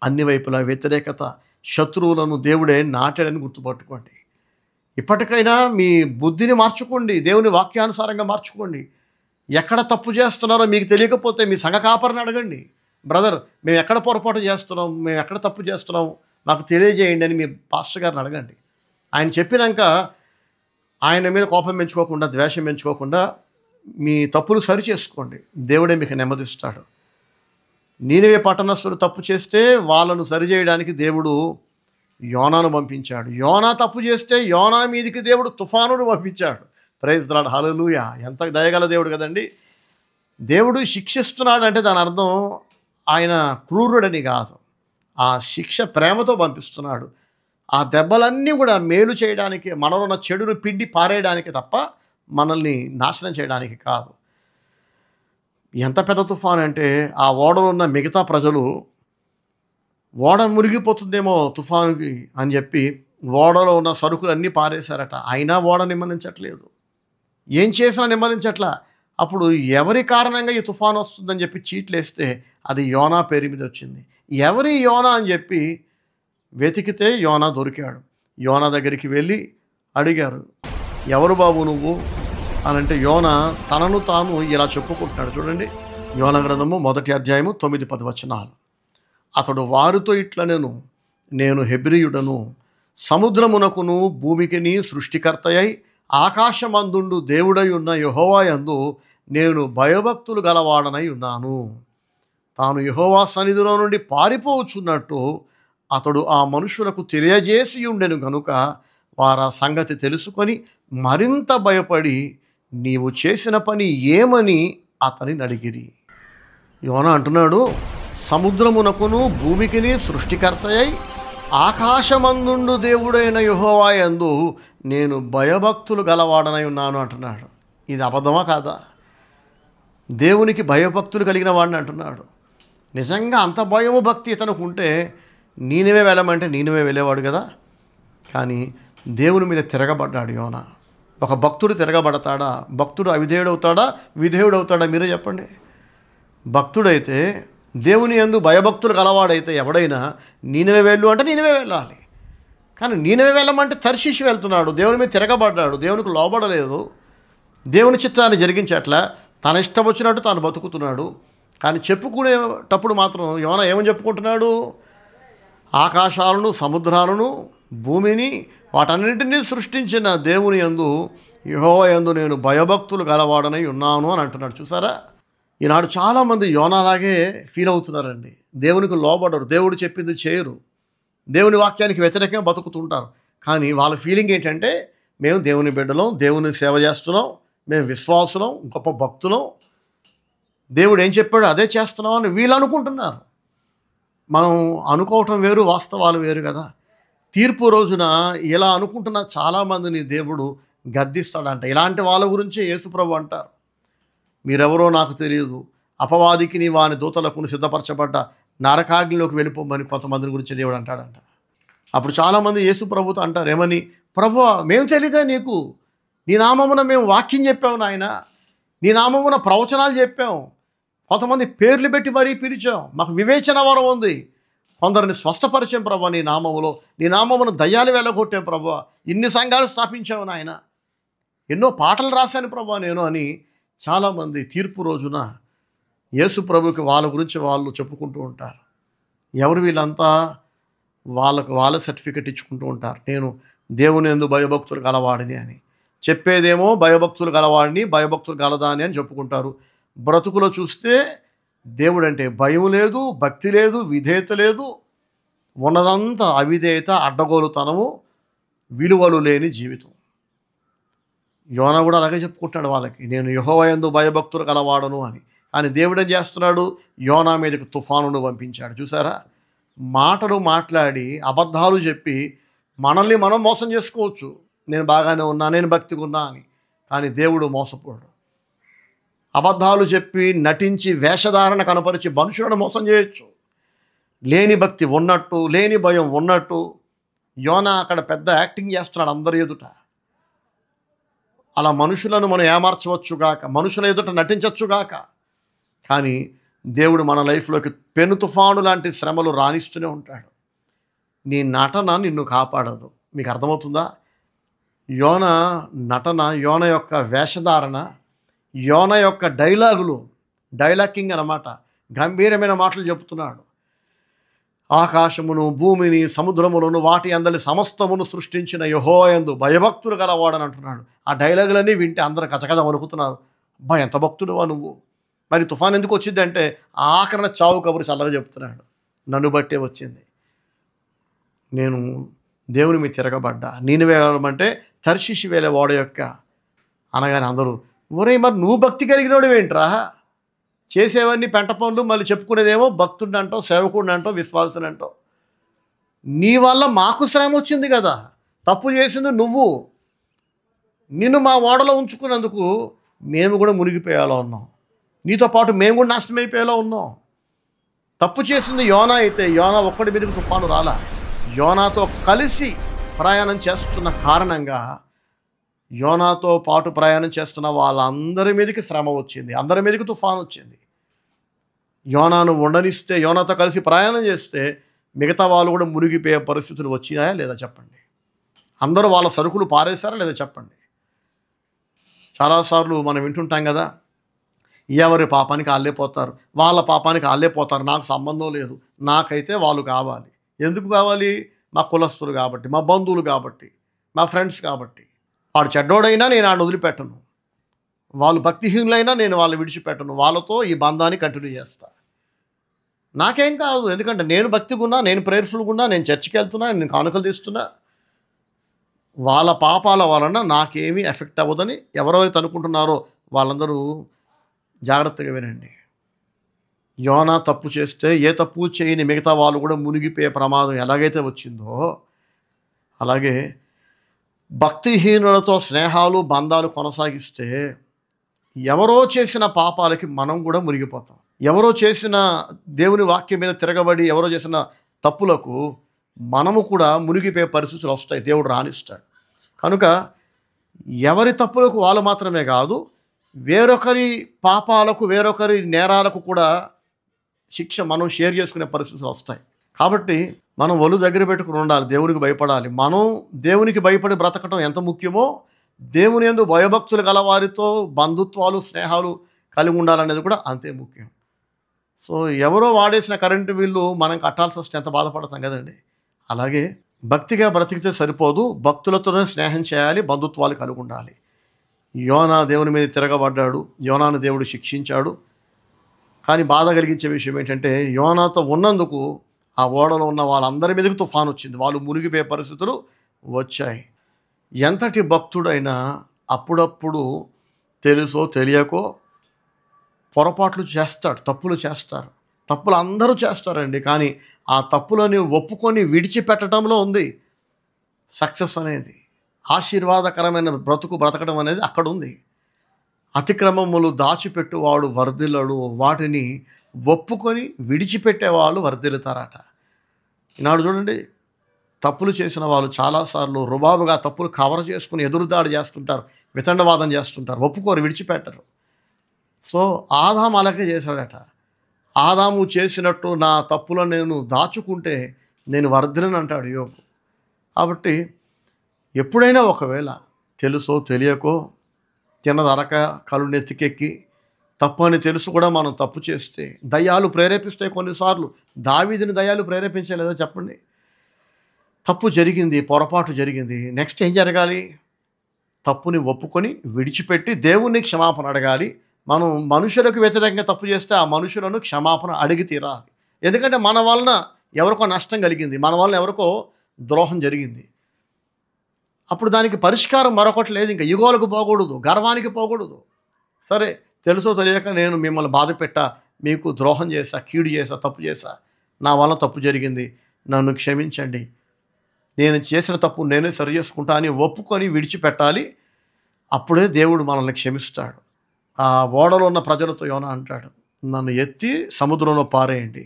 అన్ని వైపులా వ్యతిరేకత, శత్రువులను దేవుడే నాటాడని గుర్తుపట్టుకోండి. ఇప్పటికైనా మీ బుద్ధిని మార్చుకోండి, దేవుని వాక్యానుసారంగా మార్చుకోండి. ఎక్కడ తప్పు చేస్తున్నారో మీకు తెలియకపోతే మీ సంఘ కాపరిని అడగండి, బ్రదర్ మేము ఎక్కడ పొరపాటు చేస్తున్నాం, మేము ఎక్కడ తప్పు చేస్తున్నాం మాకు తెలియజేయండి అని మీ పాస్టర్ గారిని అడగండి. ఆయన చెప్పినాక ఆయన మీద కోపం పెంచుకోకుండా, ద్వేషం పెంచుకోకుండా మీ తప్పులు సరి చేసుకోండి. దేవుడే మీకు నెమ్మదిస్తాడు. నీనివే పట్టణస్థులు తప్పు చేస్తే వాళ్ళను సరిచేయడానికి దేవుడు యోనాను పంపించాడు. యోనా తప్పు చేస్తే యోనా మీదికి దేవుడు తుఫానును పంపించాడు. Praise the Lord. హల్లెలూయా. ఎంత దయగల దేవుడు కదండి. దేవుడు శిక్షిస్తున్నాడు అంటే దాని అర్థం ఆయన క్రూరుడని కాదు. ఆ శిక్ష ప్రేమతో పంపిస్తున్నాడు. ఆ దెబ్బలన్నీ కూడా మేలు చేయడానికి, మనలో ఉన్న చెడును పిండి పారేయడానికి తప్ప మనల్ని నాశనం చేయడానికి కాదు. ఎంత పెద్ద తుఫాను అంటే ఆ ఓడలో ఉన్న మిగతా ప్రజలు ఓడ మునిగిపోతుందేమో తుఫానుకి అని చెప్పి ఓడలో ఉన్న సరుకులన్నీ పారేశారట. అయినా ఓడ నిమ్మలించట్లేదు, ఏం చేసినా నిమ్మలించట్లా. అప్పుడు ఎవరి కారణంగా ఈ తుఫాను వస్తుందని చెప్పి చీట్లేస్తే అది యోనా పేరు మీద వచ్చింది. ఎవరి యోనా అని చెప్పి వెతికితే యోనా దొరికాడు. యోనా దగ్గరికి వెళ్ళి అడిగారు, ఎవరు బాబు నువ్వు అని అంటే యోనా తనను తాను ఇలా చెప్పుకుంటున్నాడు. చూడండి, యోనా గ్రంథము 1వ అధ్యాయము 9-10 వచనాలు. అతడు వారితో ఇట్లా, నేను హెబ్రీయుడను, సముద్రమునకును భూమికిని సృష్టికర్తయై ఆకాశమందుండు దేవుడై ఉన్న యెహోవా యందు నేను భయభక్తులు గలవాడనై ఉన్నాను. తాను యెహోవా సన్నిధిలో నుండి పారిపోవచ్చున్నట్టు అతడు ఆ మనుషులకు తెలియజేసి ఉండెను గనుక వారు ఆ సంగతి తెలుసుకొని మరింత భయపడి నీవు చేసిన పని ఏమని అతనిని అడిగిరి. యోనా అంటున్నాడు, సముద్రమునకును భూమికిని సృష్టికర్తయై ఆకాశమందుండు దేవుడైన యెహోవా యందు నేను భయభక్తులు గలవాడనై ఉన్నాను అంటున్నాడు. ఇది అబద్ధమా కాదా? దేవునికి భయభక్తులు కలిగిన వాడిని అంటున్నాడు. నిజంగా అంత భయము భక్తి ఇతనికి ఉంటే నీనివే వెళ్ళమంటే నీనివే వెళ్ళేవాడు కదా. కానీ దేవుని మీద తిరగబడ్డాడు యోనా. ఒక భక్తుడు తిరగబడతాడా? భక్తుడు అవిధేయుడవుతాడా, విధేయుడవుతాడా? మీరే చెప్పండి. భక్తుడైతే, దేవుని యందు భయభక్తులు గలవాడైతే ఎవడైనా నీనివే వెళ్ళు అంటే నీనివే వెళ్ళాలి. కానీ నీనివే వెళ్ళమంటే తర్షీషు వెళ్తున్నాడు. దేవుని మీద తిరగబడ్డాడు, దేవునికి లోబడలేదు, దేవుని చిత్తాన్ని జరిగించట్లా, తన ఇష్టం వచ్చినట్టు తాను బతుకుతున్నాడు. కానీ చెప్పుకునేటప్పుడు మాత్రం యోనా ఏమని చెప్పుకుంటున్నాడు? ఆకాశాలను, సముద్రాలను, భూమిని, వాటన్నింటినీ సృష్టించిన దేవుని యందు, యెహోవా యందు నేను భయభక్తులు గలవాడనై ఉన్నాను అని అంటున్నాడు. చూసారా, ఈనాడు చాలామంది యోనాలాగే ఫీల్ అవుతున్నారండి. దేవునికి లోబడరు, దేవుడు చెప్పింది చేయరు, దేవుని వాక్యానికి వ్యతిరేకంగా బతుకుతుంటారు. కానీ వాళ్ళ ఫీలింగ్ ఏంటంటే మేము దేవుని బిడ్డలం, దేవుని సేవ చేస్తున్నాం, మేము విశ్వాసులం, గొప్ప భక్తులం, దేవుడు ఏం చెప్పాడో అదే చేస్తున్నాం అని వీళ్ళు అనుకుంటున్నారు. మనం అనుకోవటం వేరు, వాస్తవాలు వేరు కదా. తీర్పు రోజున ఇలా అనుకుంటున్న చాలామందిని దేవుడు గద్దిస్తాడంట. ఇలాంటి వాళ్ళ గురించే యేసుప్రభు అంటారు, మీరెవరో నాకు తెలియదు, అపవాదికి వాని దూతలకును సిద్ధపరచబడ్డ నరకాగ్నిలోకి వెళ్ళిపోమని కొంతమందిని గురించి దేవుడు అంటాడంట. అప్పుడు చాలామంది యేసు ప్రభుతో అంటారు ఏమని, ప్రభువా మేము తెలీదా నీకు? నీ నామమున మేము వాక్యం చెప్పాము నాయన, నీ నామమున ప్రవచనాలు చెప్పాం, కొంతమంది పేర్లు పెట్టి మరీ పిలిచాం, మాకు వివేచన వరం ఉంది, కొందరిని స్వస్థపరిచాం ప్రభా నీ నామములో, నీ నామమును దయ్యాలు వెళ్ళగొట్టాం ప్రభువా, ఇన్ని సంఘాలు స్థాపించావు నాయన, ఎన్నో పాటలు రాశాను ప్రభా నేను అని చాలామంది తీర్పు రోజున యేసు ప్రభుకి వాళ్ళ గురించి వాళ్ళు చెప్పుకుంటూ ఉంటారు. ఎవరు వీళ్ళంతా? వాళ్ళకు వాళ్ళ సర్టిఫికెట్ ఇచ్చుకుంటూ ఉంటారు, నేను దేవుని యందు భయభక్తులు గలవాడిని అని. చెప్పేదేమో భయభక్తులు గలవాడిని, భయభక్తులు గలదాని అని చెప్పుకుంటారు. బ్రతుకులో చూస్తే దేవుడంటే భయం లేదు, భక్తి లేదు, విధేయత లేదు, ఉన్నదంతా అవిధేయత, అడ్డగోలుతనము, విలువలు లేని జీవితం. యోనా కూడా అలాగే చెప్పుకుంటాడు వాళ్ళకి, నేను యెహోవా యందు భయభక్తులు గలవాడను అని. కానీ దేవుడు ఏం చేస్తున్నాడు? యోనా మీదకి తుఫానును పంపించాడు. చూసారా? మాటలు మాట్లాడి అబద్ధాలు చెప్పి మనల్ని మనం మోసం చేసుకోవచ్చు. నేను బాగానే ఉన్నా, నేను భక్తిగా ఉన్నా అని. కానీ దేవుడు మోసపోడు. అబద్ధాలు చెప్పి నటించి వేషధారణ కనపరిచి మనుషులను మోసం చేయొచ్చు. లేని భక్తి ఉన్నట్టు, లేని భయం ఉన్నట్టు యోనా అక్కడ పెద్ద యాక్టింగ్ చేస్తున్నాడు అందరి ఎదుట. అలా మనుషులను మనం ఏమార్చవచ్చుగాక, మనుషుల ఎదుట నటించవచ్చుగాక. కానీ దేవుడు మన లైఫ్లోకి పెను తుఫాను లాంటి శ్రమలు రాణిస్తూనే ఉంటాడు. నీ నటన నిన్ను కాపాడదు. మీకు అర్థమవుతుందా? యోనా నటన, యోన యొక్క వేషధారణ, యోన యొక్క డైలాగులు, డైలాగింగ్ అన్నమాట, గంభీరమైన మాటలు చెబుతున్నాడు. ఆకాశమును, భూమిని, సముద్రములను, వాటి అందరి సమస్తమును సృష్టించిన యెహోవా యందు భయభక్తులు గలవాడని అంటున్నాడు. ఆ డైలాగులన్నీ వింటే అందరూ కచకచ వణుకుతున్నారు. అబ్బా ఎంత భక్తుడువా నువ్వు! మరి తుఫాన్ ఎందుకు వచ్చింది అంటే ఆఖరణ చావు కబురు చల్లగా చెప్తున్నాడు, నన్ను బట్టే వచ్చింది, నేను దేవుని మీద తిరగబడ్డా. నీనివే అంటే తర్షీషు వేలే వాడ యొక్క అనగానే అందరూ ఒరే మరి నువ్వు భక్తి కలిగినోడు ఏంట్రా, చేసేవన్నీ పెంట పనులు, మళ్ళీ చెప్పుకునేదేమో భక్తుడిని అంటావు, సేవకుడిని అంటావు, విశ్వాసుని అంటావు. నీ వల్ల మాకు శ్రమ వచ్చింది కదా, తప్పు చేసింది నువ్వు, నిన్ను మా ఓడలో ఉంచుకున్నందుకు మేము కూడా మునిగిపోయేలా ఉన్నాం, నీతో పాటు మేము కూడా నాశనమైపోయేలా ఉన్నాం. తప్పు చేసింది యోనా అయితే యోనా ఒక్కడి మీదకి తుఫాను రాలా. యోనాతో కలిసి ప్రయాణం చేస్తున్న కారణంగా యోనాతో పాటు ప్రయాణం చేస్తున్న వాళ్ళందరి మీదకి శ్రమ వచ్చింది, అందరి మీదకి తుఫాను వచ్చింది. యోనాను ఉండనిస్తే, యోనాతో కలిసి ప్రయాణం చేస్తే మిగతా వాళ్ళు కూడా మునిగిపోయే పరిస్థితులు వచ్చినాయా లేదా చెప్పండి? అందరూ వాళ్ళ సరుకులు పారేశారా లేదా చెప్పండి? చాలాసార్లు మనం వింటుంటాం కదా, ఎవరి పాపానికి వాళ్ళే పోతారు, వాళ్ళ పాపానికి వాళ్ళే పోతారు, నాకు సంబంధం లేదు, నాకైతే వాళ్ళు కావాలి. ఎందుకు కావాలి? మా కులస్తులు కాబట్టి, మా బంధువులు కాబట్టి, మా ఫ్రెండ్స్ కాబట్టి. వాడు చెడ్డోడైనా నేను ఆడిని వదిలిపెట్టను, వాళ్ళు భక్తిహీనులైనా నేను వాళ్ళు విడిచిపెట్టను, వాళ్ళతో ఈ బంధాన్ని కంటిన్యూ చేస్తా. నాకేం కాదు, ఎందుకంటే నేను భక్తిగా ఉన్నా, నేను ప్రేయర్ఫుల్గా ఉన్నా, నేను చర్చికి వెళ్తున్నా, నేను కానుకలు తీస్తున్నా. వాళ్ళ పాపాల వలన నాకేమీ ఎఫెక్ట్ అవ్వదని ఎవరెవరైతే అనుకుంటున్నారో వాళ్ళందరూ జాగ్రత్తగా వినండి. యోనా తప్పు చేస్తే ఏ తప్పు చేయని మిగతా వాళ్ళు కూడా మునిగిపోయే ప్రమాదం ఎలాగైతే వచ్చిందో, అలాగే భక్తిహీనులతో స్నేహాలు, బంధాలు కొనసాగిస్తే ఎవరో చేసిన పాపాలకి మనం కూడా మునిగిపోతాం. ఎవరో చేసిన దేవుని వాక్యం మీద తిరగబడి ఎవరో చేసిన తప్పులకు మనము కూడా మునిగిపోయే పరిస్థితులు వస్తాయి, దేవుడు రానిస్తాడు. కనుక ఎవరి తప్పులకు వాళ్ళు మాత్రమే కాదు, వేరొకరి పాపాలకు, వేరొకరి నేరాలకు కూడా శిక్ష మనం షేర్ చేసుకునే పరిస్థితులు వస్తాయి. కాబట్టి మనం ఒళ్ళు దగ్గర పెట్టుకుని ఉండాలి, దేవునికి భయపడాలి. మనం దేవునికి భయపడి బ్రతకటం ఎంత ముఖ్యమో, దేవుని యందు భయభక్తులు గలవారితో బంధుత్వాలు, స్నేహాలు కలిగి ఉండాలనేది కూడా అంతే ముఖ్యం. సో ఎవరో వాడేసిన కరెంటు బిల్లు మనం కట్టాల్సి వస్తే ఎంత బాధపడతాం కదండి. అలాగే భక్తిగా బ్రతికితే సరిపోదు, భక్తులతోనే స్నేహం చేయాలి, బంధుత్వాలు కలిగి ఉండాలి. యోనా దేవుని మీద తిరగబడ్డాడు, యోనాను దేవుడు శిక్షించాడు. కానీ బాధ కలిగించే విషయం ఏంటంటే యోనాతో ఉన్నందుకు ఆ ఓడలో ఉన్న వాళ్ళందరి మీదకి తుఫాను వచ్చింది, వాళ్ళు మునిగిపోయే పరిస్థితులు వచ్చాయి. ఎంతటి భక్తుడైనా అప్పుడప్పుడు తెలుసో తెలియకో పొరపాట్లు చేస్తాడు, తప్పులు చేస్తారు. తప్పులు అందరూ చేస్తారండి, కానీ ఆ తప్పులని ఒప్పుకొని విడిచిపెట్టడంలో ఉంది సక్సెస్ అనేది. ఆశీర్వాదకరమైన బ్రతకడం అనేది అక్కడ ఉంది. అతిక్రమములు దాచిపెట్టువాడు వర్ధిల్లడు, వాటిని ఒప్పుకొని విడిచిపెట్టే వాళ్ళు వర్ధిల్లుతారట. ఈనాడు చూడండి, తప్పులు చేసిన వాళ్ళు చాలాసార్లు రుబాబుగా తప్పులు కవర్ చేసుకుని ఎదురుదాడి చేస్తుంటారు, వితండవాదం చేస్తుంటారు, ఒప్పుకోరు, విడిచిపెట్టరు. సో ఆదాము అలాగే చేశాడట. ఆదాము చేసినట్టు నా తప్పులను నేను దాచుకుంటే నేను వర్ధిలను అంటాడు యోబు. కాబట్టి ఎప్పుడైనా ఒకవేళ తెలుసో తెలియకో తిన్నదరక కళ్ళు నెత్తికెక్కి తప్పు అని తెలుసు కూడా మనం తప్పు చేస్తే దయ్యాలు ప్రేరేపిస్తాయి. కొన్నిసార్లు దావీదుని దయ్యాలు ప్రేరేపించలేదా చెప్పండి? తప్పు జరిగింది, పొరపాటు జరిగింది, నెక్స్ట్ ఏం జరగాలి? తప్పుని ఒప్పుకొని విడిచిపెట్టి దేవుణ్ణి క్షమాపణ అడగాలి. మనం మనుషులకు వ్యతిరేకంగా తప్పు చేస్తే ఆ మనుషులను క్షమాపణ అడిగి తీరాలి. ఎందుకంటే మన వలన ఎవరికో నష్టం కలిగింది, మన వలన ఎవరికో ద్రోహం జరిగింది. అప్పుడు దానికి పరిష్కారం మరొకటి లేదు. ఇంకా యుగోలకు పోకూడదు, గర్వానికి పోకూడదు. సరే, తెలుసో తెలియక నేను మిమ్మల్ని బాధ పెట్టా, మీకు ద్రోహం చేశా, కీడు చేశా, తప్పు చేశా, నా వలన తప్పు జరిగింది, నన్ను క్షమించండి, నేను చేసిన తప్పు నేనే సరి చేసుకుంటా అని ఒప్పుకొని విడిచిపెట్టాలి. అప్పుడే దేవుడు మనల్ని క్షమిస్తాడు. ఆ ఓడలో ఉన్న ప్రజలతో యోనా అంటాడు, నన్ను ఎత్తి సముద్రంలో పారేయండి,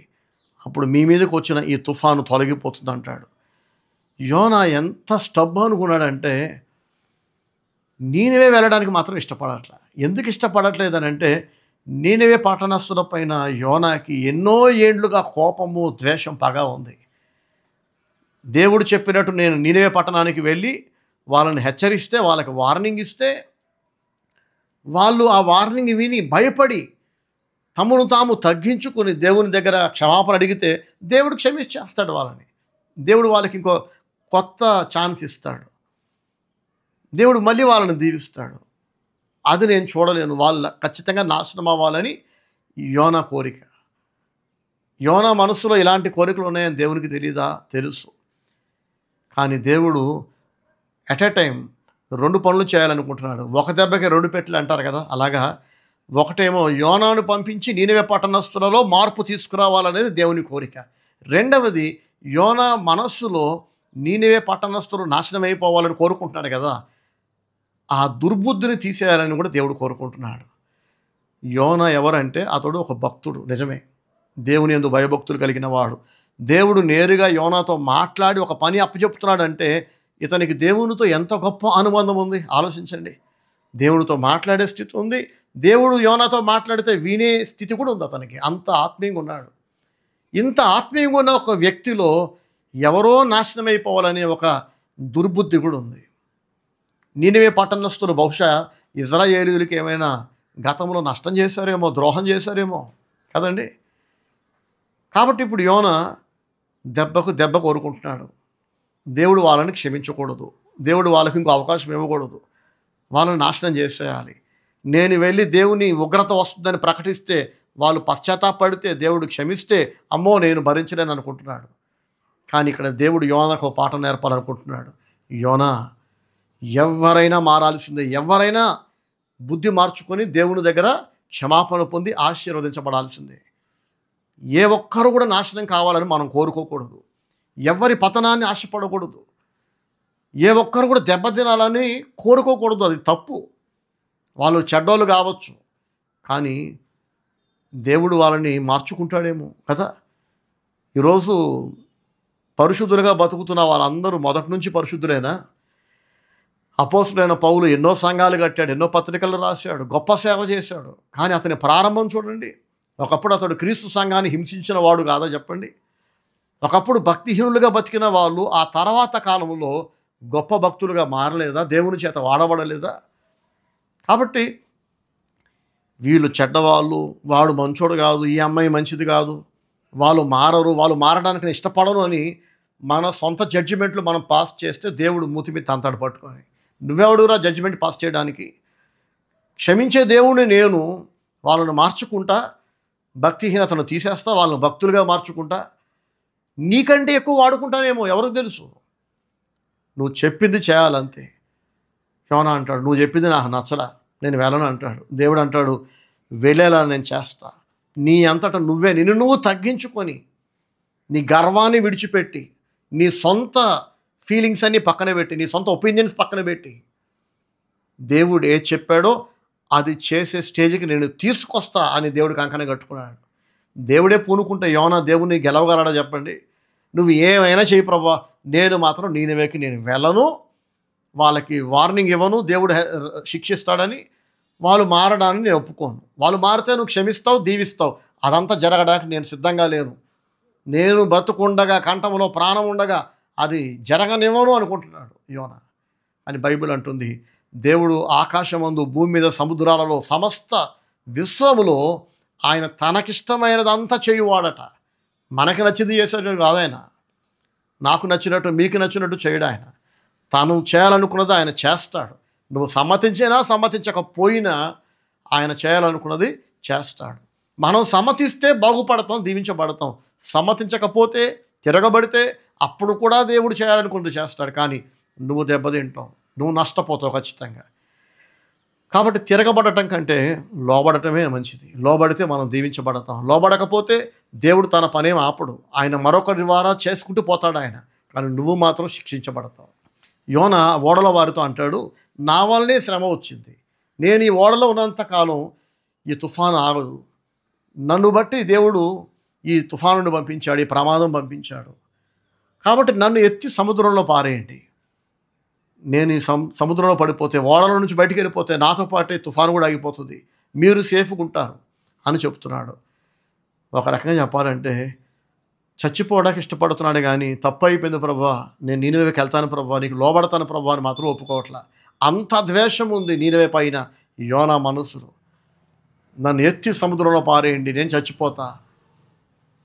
అప్పుడు మీ మీదకి వచ్చిన ఈ తుఫాను తొలగిపోతుంది అంటాడు. యోనా ఎంత స్టబ్ అనుకున్నాడంటే నీనెవే వెళ్ళడానికి మాత్రం ఇష్టపడట్లా. ఎందుకు ఇష్టపడట్లేదనంటే నీనెవే పట్టణస్థుల పైన యోనాకి ఎన్నో ఏండ్లుగా కోపము, ద్వేషం, పగ ఉంది. దేవుడు చెప్పినట్టు నేను నీనెవే పట్టణానికి వెళ్ళి వాళ్ళని హెచ్చరిస్తే, వాళ్ళకి వార్నింగ్ ఇస్తే, వాళ్ళు ఆ వార్నింగ్ విని భయపడి తమను తాము తగ్గించుకుని దేవుని దగ్గర క్షమాపణ అడిగితే దేవుడు క్షమించేస్తాడు వాళ్ళని. దేవుడు వాళ్ళకి ఇంకో కొత్త ఛాన్స్ ఇస్తాడు. దేవుడు మళ్ళీ వాళ్ళని దీవిస్తాడు. అది నేను చూడలేను, వాళ్ళ ఖచ్చితంగా నాశనం అవ్వాలని యోనా కోరిక. యోనా మనసులో ఇలాంటి కోరికలు ఉన్నాయని దేవునికి తెలీదా? తెలుసు. కానీ దేవుడు ఎట్ ఎ టైం 2 పనులు చేయాలనుకుంటున్నాడు. ఒక దెబ్బకి 2 పెట్టెలు అంటారు కదా, అలాగా ఒకటేమో యోనాను పంపించి నీనెవే పట్టణస్థులలో మార్పు తీసుకురావాలనేది దేవుని కోరిక. రెండవది, యోనా మనస్సులో నీనెవే పట్టణస్థులు నాశనం అయిపోవాలని కోరుకుంటున్నాడు కదా, ఆ దుర్బుద్ధిని తీసేయాలని కూడా దేవుడు కోరుకుంటున్నాడు. యోనా ఎవరంటే అతడు ఒక భక్తుడు, నిజమే, దేవుని యందు భయభక్తులు కలిగిన వాడు. దేవుడు నేరుగా యోనాతో మాట్లాడి ఒక పని అప్పచెప్తున్నాడంటే ఇతనికి దేవునితో ఎంత గొప్ప అనుబంధం ఉంది ఆలోచించండి. దేవునితో మాట్లాడే స్థితి ఉంది, దేవుడు యోనాతో మాట్లాడితే వినే స్థితి కూడా ఉంది అతనికి. అంత ఆత్మీయంగా ఉన్నాడు. ఇంత ఆత్మీయంగా ఉన్న ఒక వ్యక్తిలో ఎవరో నాశనం అయిపోవాలనే ఒక దుర్బుద్ధి కూడా ఉంది. నీనెవే పట్టణస్థులు బహుశా ఇజ్రాయేలీయులకి ఏమైనా గతంలో నష్టం చేశారేమో, ద్రోహం చేశారేమో కదండి. కాబట్టి ఇప్పుడు యోనా దెబ్బకు దెబ్బ కోరుకుంటున్నాడు. దేవుడు వాళ్ళని క్షమించకూడదు, దేవుడు వాళ్ళకి ఇంకో అవకాశం ఇవ్వకూడదు, వాళ్ళని నాశనం చేసేయాలి. నేను వెళ్ళి దేవుని ఉగ్రత వస్తుందని ప్రకటిస్తే, వాళ్ళు పశ్చాత్తాపడితే, దేవుడు క్షమిస్తే అమ్మో నేను భరించలేను అనుకుంటున్నాడు. కానీ ఇక్కడ దేవుడు యోనాకు ఒక పాఠం నేర్పాలనుకుంటున్నాడు. యోనా, ఎవరైనా మారాల్సిందే, ఎవరైనా బుద్ధి మార్చుకొని దేవుని దగ్గర క్షమాపణ పొంది ఆశీర్వదించబడాల్సిందే. ఏ ఒక్కరు కూడా నాశనం కావాలని మనం కోరుకోకూడదు, ఎవరి పతనాన్ని ఆశపడకూడదు, ఏ ఒక్కరు కూడా దెబ్బతినాలని కోరుకోకూడదు. అది తప్పు. వాళ్ళు చెడ్డోళ్ళు కావచ్చు, కానీ దేవుడు వాళ్ళని మార్చుకుంటాడేమో కదా. ఈరోజు పరిశుద్ధులుగా బతుకుతున్న వాళ్ళందరూ మొదటి నుంచి పరిశుద్ధులేనా? అపోస్తులైన పౌలు ఎన్నో సంఘాలు కట్టాడు, ఎన్నో పత్రికలు రాశాడు, గొప్ప సేవ చేశాడు. కానీ అతని ప్రారంభం చూడండి. ఒకప్పుడు అతడు క్రీస్తు సంఘాన్ని హింసించిన వాడు కాదా చెప్పండి? ఒకప్పుడు భక్తిహీనులుగా బతికిన వాళ్ళు ఆ తర్వాత కాలంలో గొప్ప భక్తులుగా మారలేదా? దేవుని చేత వాడబడలేదా? కాబట్టి వీళ్ళు చెడ్డవాళ్ళు, వాడు మంచోడు కాదు, ఈ అమ్మాయి మంచిది కాదు, వాళ్ళు మారరు, వాళ్ళు మారడానికి నేను ఇష్టపడను అని మన సొంత జడ్జిమెంట్లు మనం పాస్ చేస్తే దేవుడు మూతి మీద తంతాడు పట్టుకొని. నువ్వెవడురా జడ్జిమెంట్ పాస్ చేయడానికి? క్షమించే దేవుడిని నేను, వాళ్ళను మార్చుకుంటా, భక్తిహీనతను తీసేస్తా, వాళ్ళను భక్తులుగా మార్చుకుంటా, నీకంటే ఎక్కువ వాడుకుంటానేమో, ఎవరికి తెలుసు. నువ్వు చెప్పింది చేయాలంతే. యోనా అంటాడు, నువ్వు చెప్పింది నాకు నచ్చలా, నేను వెళ్ళను అంటాడు. దేవుడు అంటాడు, వెళ్ళేలా నేను చేస్తా. నీ అంతటా నువ్వే నిన్ను నువ్వు తగ్గించుకొని, నీ గర్వాన్ని విడిచిపెట్టి, నీ సొంత ఫీలింగ్స్ అన్నీ పక్కన పెట్టి, నీ సొంత ఒపీనియన్స్ పక్కన పెట్టి, దేవుడు ఏది చెప్పాడో అది చేసే స్టేజ్కి నేను తీసుకొస్తా అని దేవుడు కంకణం కట్టుకున్నాడు. దేవుడే పూనుకుంటే యోనా దేవుని గెలవగలడా చెప్పండి? నువ్వు ఏమైనా చెయ్యి ప్రభువా, నేను మాత్రం నీనెవేకి నేను వెళ్ళను, వాళ్ళకి వార్నింగ్ ఇవ్వను, దేవుడు శిక్షిస్తాడని. వాళ్ళు మారడాన్ని నేను ఒప్పుకోను. వాళ్ళు మారితే నువ్వు క్షమిస్తావు, దీవిస్తావు. అదంతా జరగడానికి నేను సిద్ధంగా లేను. నేను బ్రతుకుండగా, కంఠంలో ప్రాణం ఉండగా అది జరగనివ్వను అనుకుంటున్నాడు యోనా అని బైబిల్ అంటుంది. దేవుడు ఆకాశమందు, భూమి మీద, సముద్రాలలో, సమస్త విశ్వములో ఆయన తనకిష్టమైనదంతా చేయువాడట. మనకి నచ్చింది చేసేటట్టు కాదు ఆయన. నాకు నచ్చినట్టు, మీకు నచ్చినట్టు చేయడు ఆయన. తను చేయాలనుకున్నది ఆయన చేస్తాడు. నువ్వు సమ్మతించినా సమ్మతించకపోయినా ఆయన చేయాలనుకున్నది చేస్తాడు. మనం సమ్మతిస్తే బాగుపడతాం, దీవించబడతాం. సమ్మతించకపోతే, తిరగబడితే అప్పుడు కూడా దేవుడు చేయాలనుకున్నది చేస్తాడు. కానీ నువ్వు దెబ్బతింటావు, నువ్వు నష్టపోతావు ఖచ్చితంగా. కాబట్టి తిరగబడటం కంటే లోబడటమే మంచిది. లోబడితే మనం దీవించబడతాం. లోబడకపోతే దేవుడు తన పనేం ఆపడు. ఆయన మరొకరి ద్వారా చేసుకుంటూ పోతాడు ఆయన. కానీ నువ్వు మాత్రం శిక్షించబడతావు. యోనా ఓడల వారితో అంటాడు, నా వల్లనే శ్రమ వచ్చింది. నేను ఈ ఓడలో ఉన్నంతకాలం ఈ తుఫాను ఆగదు. నన్ను బట్టి దేవుడు ఈ తుఫానుని పంపించాడు, ఈ ప్రమాదం పంపించాడు. కాబట్టి నన్ను ఎత్తి సముద్రంలో పారేయండి. నేను ఈ సముద్రంలో పడిపోతే, ఓడల నుంచి బయటికి వెళ్ళిపోతే నాతో పాటే తుఫాను కూడా ఆగిపోతుంది, మీరు సేఫ్గా ఉంటారు అని చెప్తున్నాడు. ఒక రకంగా చెప్పాలంటే చచ్చిపోవడానికి ఇష్టపడుతున్నాడు కానీ తప్పు అయిపోయింది ప్రభువా, నేను నీనెవేకి వెళ్తాను ప్రభువా, నీకు లోబడతాను ప్రభువా అని మాత్రం ఒప్పుకోవట్లా. అంత ద్వేషం ఉంది నీనెవే పైన యోనా మనసులో. నన్ను ఎత్తి సముద్రంలో పారేయండి, నేను చచ్చిపోతా,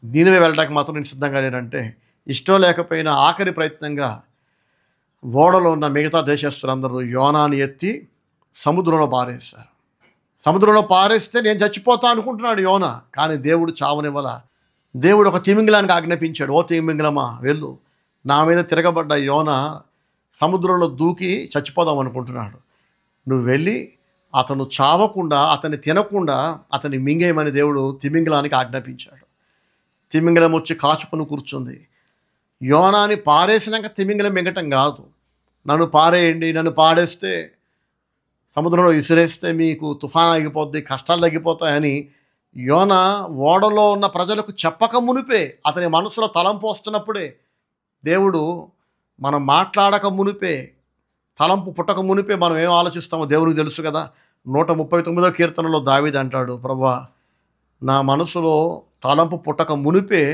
నీనెవే వెళ్ళడానికి మాత్రం నేను సిద్ధంగా లేనంటే ఇష్టం లేకపోయినా ఆఖరి ప్రయత్నంగా ఓడలో ఉన్న మిగతా దేశస్తులందరూ యోనాని ఎత్తి సముద్రంలో పారేశారు. సముద్రంలో పారేస్తే నేను చచ్చిపోతా అనుకుంటున్నాడు యోనా. కానీ దేవుడు చావనివ్వల. దేవుడు ఒక తిమింగలానికి ఆజ్ఞాపించాడు, ఓ తిమింగలమా వెళ్ళు. నా మీద తిరగబడ్డ యోనా సముద్రంలో దూకి చచ్చిపోదాం అనుకుంటున్నాడు. నువ్వు వెళ్ళి అతను చావకుండా, అతన్ని తినకుండా అతన్ని మింగేయమని దేవుడు తిమింగలానికి ఆజ్ఞాపించాడు. తిమింగలం వచ్చి కాచుకొని కూర్చుంది. యోనాని పారేసినాక తిమింగలం మింగటం కాదు. నన్ను పారేయండి, నన్ను పాడేస్తే, సముద్రంలో విసిరేస్తే మీకు తుఫాన్ ఆగిపోద్ది, కష్టాలు తగ్గిపోతాయని యోనా ఓడలో ఉన్న ప్రజలకు చెప్పక మునిపే, అతని మనసులో తలంపు వస్తున్నప్పుడే దేవుడు, మనం మాట్లాడక మునిపే, తలంపు పుట్టక మునిపే మనం ఏం ఆలోచిస్తామో దేవునికి తెలుసు కదా. 139వ కీర్తనలో దావీదు అంటాడు, ప్రభువా నా మనసులో తలంపు పుట్టక మునిపే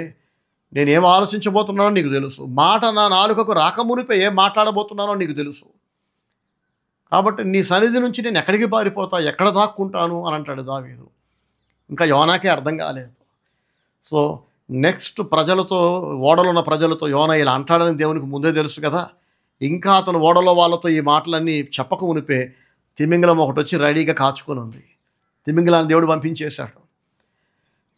నేనేం ఆలోచించబోతున్నానో నీకు తెలుసు. మాట నా నాలుకకు రాక మునిపే ఏం మాట్లాడబోతున్నానో నీకు తెలుసు. కాబట్టి నీ సన్నిధి నుంచి నేను ఎక్కడికి పారిపోతా, ఎక్కడ దాక్కుంటాను అని అంటాడు దావీదు. ఇంకా యోనాకే అర్థం కాలేదు. సో నెక్స్ట్ ప్రజలతో, ఓడలో ఉన్న ప్రజలతో యోనా ఇలా అంటాడని దేవునికి ముందే తెలుసు కదా. ఇంకా అతను ఓడలో వాళ్ళతో ఈ మాటలన్నీ చెప్పక మునిపే తిమింగలం ఒకటి వచ్చి రెడీగా కాచుకొని ఉంది. తిమింగలాన్ని దేవుడు పంపించేశాడు.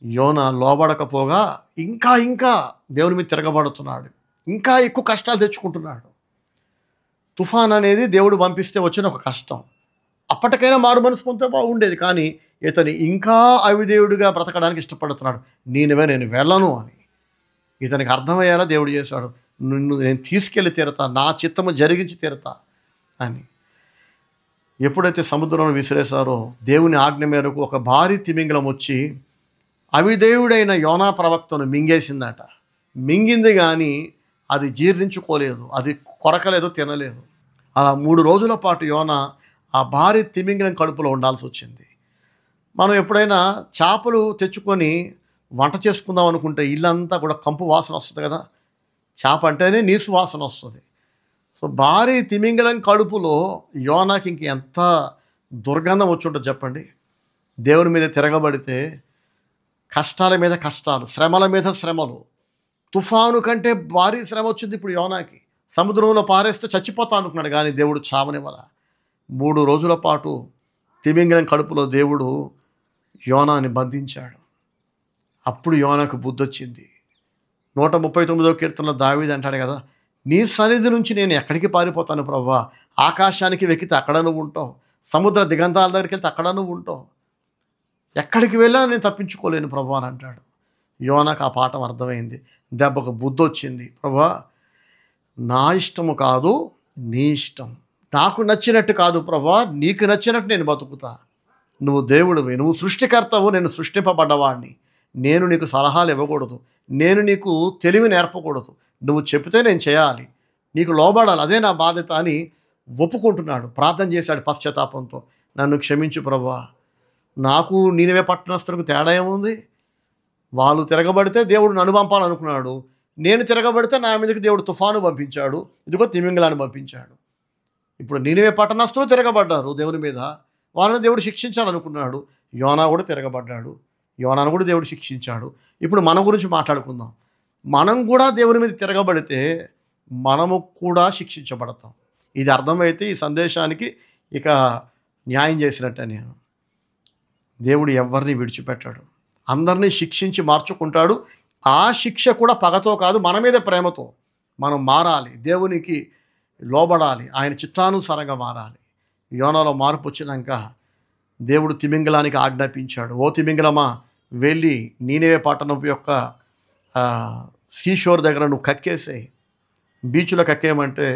యోనా లోబడకపోగా ఇంకా దేవుని మీద తిరగబడుతున్నాడు, ఇంకా ఎక్కువ కష్టాలు తెచ్చుకుంటున్నాడు. తుఫాన్ అనేది దేవుడు పంపిస్తే వచ్చిన ఒక కష్టం. అప్పటికైనా మారు మనసు పొందితే బాగుండేది. కానీ ఇతను ఇంకా అవిదేవుడిగా బ్రతకడానికి ఇష్టపడుతున్నాడు. నేను వెళ్ళను అని ఇతనికి అర్థమయ్యేలా దేవుడు చేశాడు. నేను తీసుకెళ్ళి తీరతా, నా చిత్తము జరిగించి తీరతా అని. ఎప్పుడైతే సముద్రంలో విసిరేశారో దేవుని ఆజ్ఞ మేరకు ఒక భారీ తిమింగలం వచ్చి అవిదేవుడైన యోనా ప్రవక్తను మింగేసిందట. మింగింది కానీ అది జీర్ణించుకోలేదు, అది కొరకలేదు, తినలేదు. అలా 3 రోజుల పాటు యోనా ఆ భారీ తిమింగలం కడుపులో ఉండాల్సి వచ్చింది. మనం ఎప్పుడైనా చేపలు తెచ్చుకొని వంట చేసుకుందాం అనుకుంటే ఇల్లంతా కూడా కంపు వాసన వస్తుంది కదా. చేప అంటేనే నీసు వాసన వస్తుంది. సో భారీ తిమింగలం కడుపులో యోనాకి ఇంక ఎంత దుర్గంధం వచ్చి ఉంటుంది చెప్పండి. దేవుని మీద తిరగబడితే కష్టాల మీద కష్టాలు, శ్రమల మీద శ్రమలు, తుఫాను కంటే భారీ శ్రమ వచ్చింది ఇప్పుడు యోనాకి. సముద్రంలో పారేస్తే చచ్చిపోతా అనుకున్నాడు కానీ దేవుడు చావనివ్వల. 3 రోజుల పాటు తిమింగలం కడుపులో దేవుడు యోనాని బంధించాడు. అప్పుడు యోనాకు బుద్ధి వచ్చింది. 139వ కీర్తనలో దావీదు అంటాడు కదా, నీ సన్నిధి నుంచి నేను ఎక్కడికి పారిపోతాను ప్రభువా, ఆకాశానికి వెక్కితే అక్కడ నువ్వు ఉంటావు, సముద్ర దిగంతాల దగ్గరికి వెళ్తే అక్కడ నువ్వు ఉంటావు, ఎక్కడికి వెళ్ళినా నేను తప్పించుకోలేను ప్రభువా అని అంటాడు. యోనాకు ఆ పాఠం అర్థమైంది. దెబ్బకు బుద్ధి వచ్చింది. ప్రభువా నా ఇష్టము కాదు నీ ఇష్టం, నాకు నచ్చినట్టు కాదు ప్రభువా, నీకు నచ్చినట్టు నేను బతుకుతా. నువ్వు దేవుడివి, నువ్వు సృష్టికర్తవు, నేను సృష్టింపబడ్డవాడిని, నేను నీకు సలహాలు ఇవ్వకూడదు, నేను నీకు తెలివి నేర్పకూడదు, నువ్వు చెబితే నేను చేయాలి, నీకు లోబడాలి, అదే నా బాధ్యత అని ఒప్పుకుంటున్నాడు. ప్రార్థన చేశాడు పశ్చాత్తాపంతో, నన్ను క్షమించు ప్రభువా, నాకు నీనెవే పట్టణస్థులకు తేడా ఏముంది? వాళ్ళు తిరగబడితే దేవుడు నన్ను పంపాలనుకున్నాడు, నేను తిరగబడితే నా మీదకి దేవుడు తుఫాను పంపించాడు, ఇదిగో తిమింగలాన్ని పంపించాడు. ఇప్పుడు నీనెవే పట్టణస్థులు తిరగబడ్డారు దేవుని మీద, వాళ్ళని దేవుడు శిక్షించాలనుకున్నాడు. యోనా కూడా తిరగబడ్డాడు, యోనాను కూడా దేవుడు శిక్షించాడు. ఇప్పుడు మన గురించి మాట్లాడుకుందాం. మనం కూడా దేవుని మీద తిరగబడితే మనము కూడా శిక్షించబడతాం. ఇది అర్థమైతే ఈ సందేశానికి ఇక న్యాయం చేసినట్టే. నేను దేవుడు ఎవరిని విడిచిపెట్టాడు, అందరినీ శిక్షించి మార్చుకుంటాడు. ఆ శిక్ష కూడా పగతో కాదు, మన మీద ప్రేమతో. మనం మారాలి, దేవునికి లోబడాలి, ఆయన చిత్తానుసారంగా మారాలి. యోనాలో మార్పు వచ్చినాక దేవుడు తిమింగలానికి ఆజ్ఞాపించాడు, ఓ తిమింగలమా వెళ్ళి నీనెవే పట్టణం యొక్క సీషోర్ దగ్గర నువ్వు కక్కేసేయి. బీచ్లో కక్కేయమంటే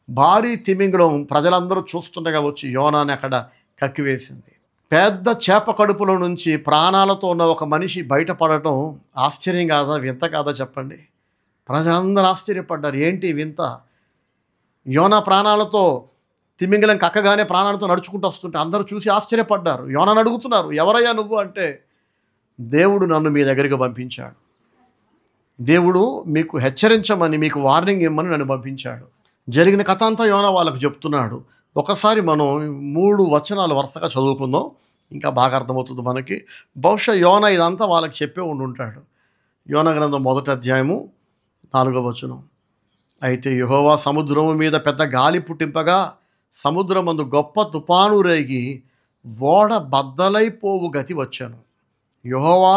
భారీ తిమింగలం ప్రజలందరూ చూస్తుండగా వచ్చి యోనాని అక్కడ కక్కివేసింది. పెద్ద చేప కడుపులో నుంచి ప్రాణాలతో ఉన్న ఒక మనిషి బయటపడటం ఆశ్చర్యం కాదా, వింత కాదా చెప్పండి? ప్రజలందరూ ఆశ్చర్యపడ్డారు, ఏంటి వింత? యోనా ప్రాణాలతో తిమింగలం కక్కగానే ప్రాణాలతో నడుచుకుంటూ వస్తుంటే అందరూ చూసి ఆశ్చర్యపడ్డారు. యోనాని అడుగుతున్నారు, ఎవరయ్యా నువ్వు అంటే, దేవుడు నన్ను మీ దగ్గరికి పంపించాడు, దేవుడు మీకు హెచ్చరించమని, మీకు వార్నింగ్ ఇమ్మని నన్ను పంపించాడు. జరిగిన కథ అంతా యోనా వాళ్ళకు చెప్తున్నాడు. ఒకసారి మనం 3 వచనాలు వరుసగా చదువుకుందాం, ఇంకా బాగా అర్థమవుతుంది మనకి. బహుశా యోనా ఇదంతా వాళ్ళకి చెప్పే ఉంటాడు. యోనా గ్రంథం 1వ అధ్యాయము 4వ వచనం. అయితే యెహోవా సముద్రము మీద పెద్ద గాలి పుట్టింపగా సముద్రమందు గొప్ప తుఫాను రేగి ఓడ బద్దలైపోవు గతి వచ్చాను. యెహోవా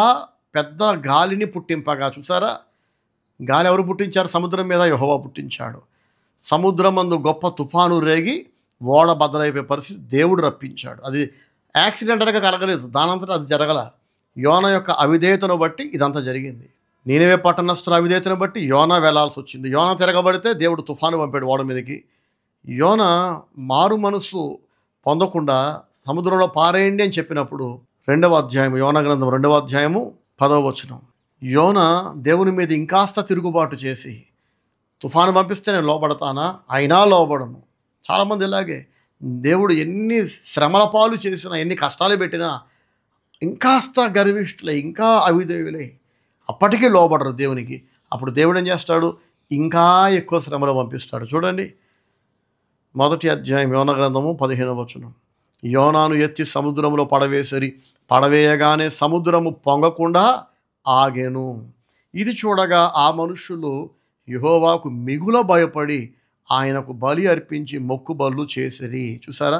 పెద్ద గాలిని పుట్టింపగా, చూసారా, గాలి ఎవరు పుట్టించారు? సముద్రం మీద యెహోవా పుట్టించాడు. సముద్రమందు గొప్ప తుఫాను రేగి ఓడ బద్దలైపోయే పరిస్థితి దేవుడు రప్పించాడు. అది యాక్సిడెంటల్గా కలగలేదు, దానంతటా అది జరగల. యోనా యొక్క అవిధేయతను బట్టి ఇదంతా జరిగింది. నీనెవే పట్టణస్థుల అవిధేయతను బట్టి యోనా వెళ్లాల్సి వచ్చింది. యోనా తిరగబడితే దేవుడు తుఫాను పంపాడు ఓడ మీదకి. యోనా మారు మనసు పొందకుండా సముద్రంలో పారేయండి అని చెప్పినప్పుడు 2వ అధ్యాయం, యోనా గ్రంథం 2వ అధ్యాయము 10వ వచనం, యోనా దేవుని మీద ఇంకాస్త తిరుగుబాటు చేసి, తుఫాను పంపిస్తే నేను లోబడతానా? అయినా లోబడను. చాలామంది ఇలాగే, దేవుడు ఎన్ని శ్రమల పాలు చేసినా, ఎన్ని కష్టాలు పెట్టినా ఇంకాస్త గర్విష్ఠులే, ఇంకా అవిధేయులే, అప్పటికీ లోబడరు దేవునికి. అప్పుడు దేవుడు ఏం చేస్తాడు? ఇంకా ఎక్కువ శ్రమలు పంపిస్తాడు. చూడండి 1వ అధ్యాయం యోనా గ్రంథము 15వ వచనం, యోనాను ఎత్తి సముద్రంలో పడవేసరి, పడవేయగానే సముద్రము పొంగకుండా ఆగెను. ఇది చూడగా ఆ మనుషులు యెహోవాకు మిగుల భయపడి ఆయనకు బలి అర్పించి మొక్కుబళ్ళు చేసిరి. చూసారా,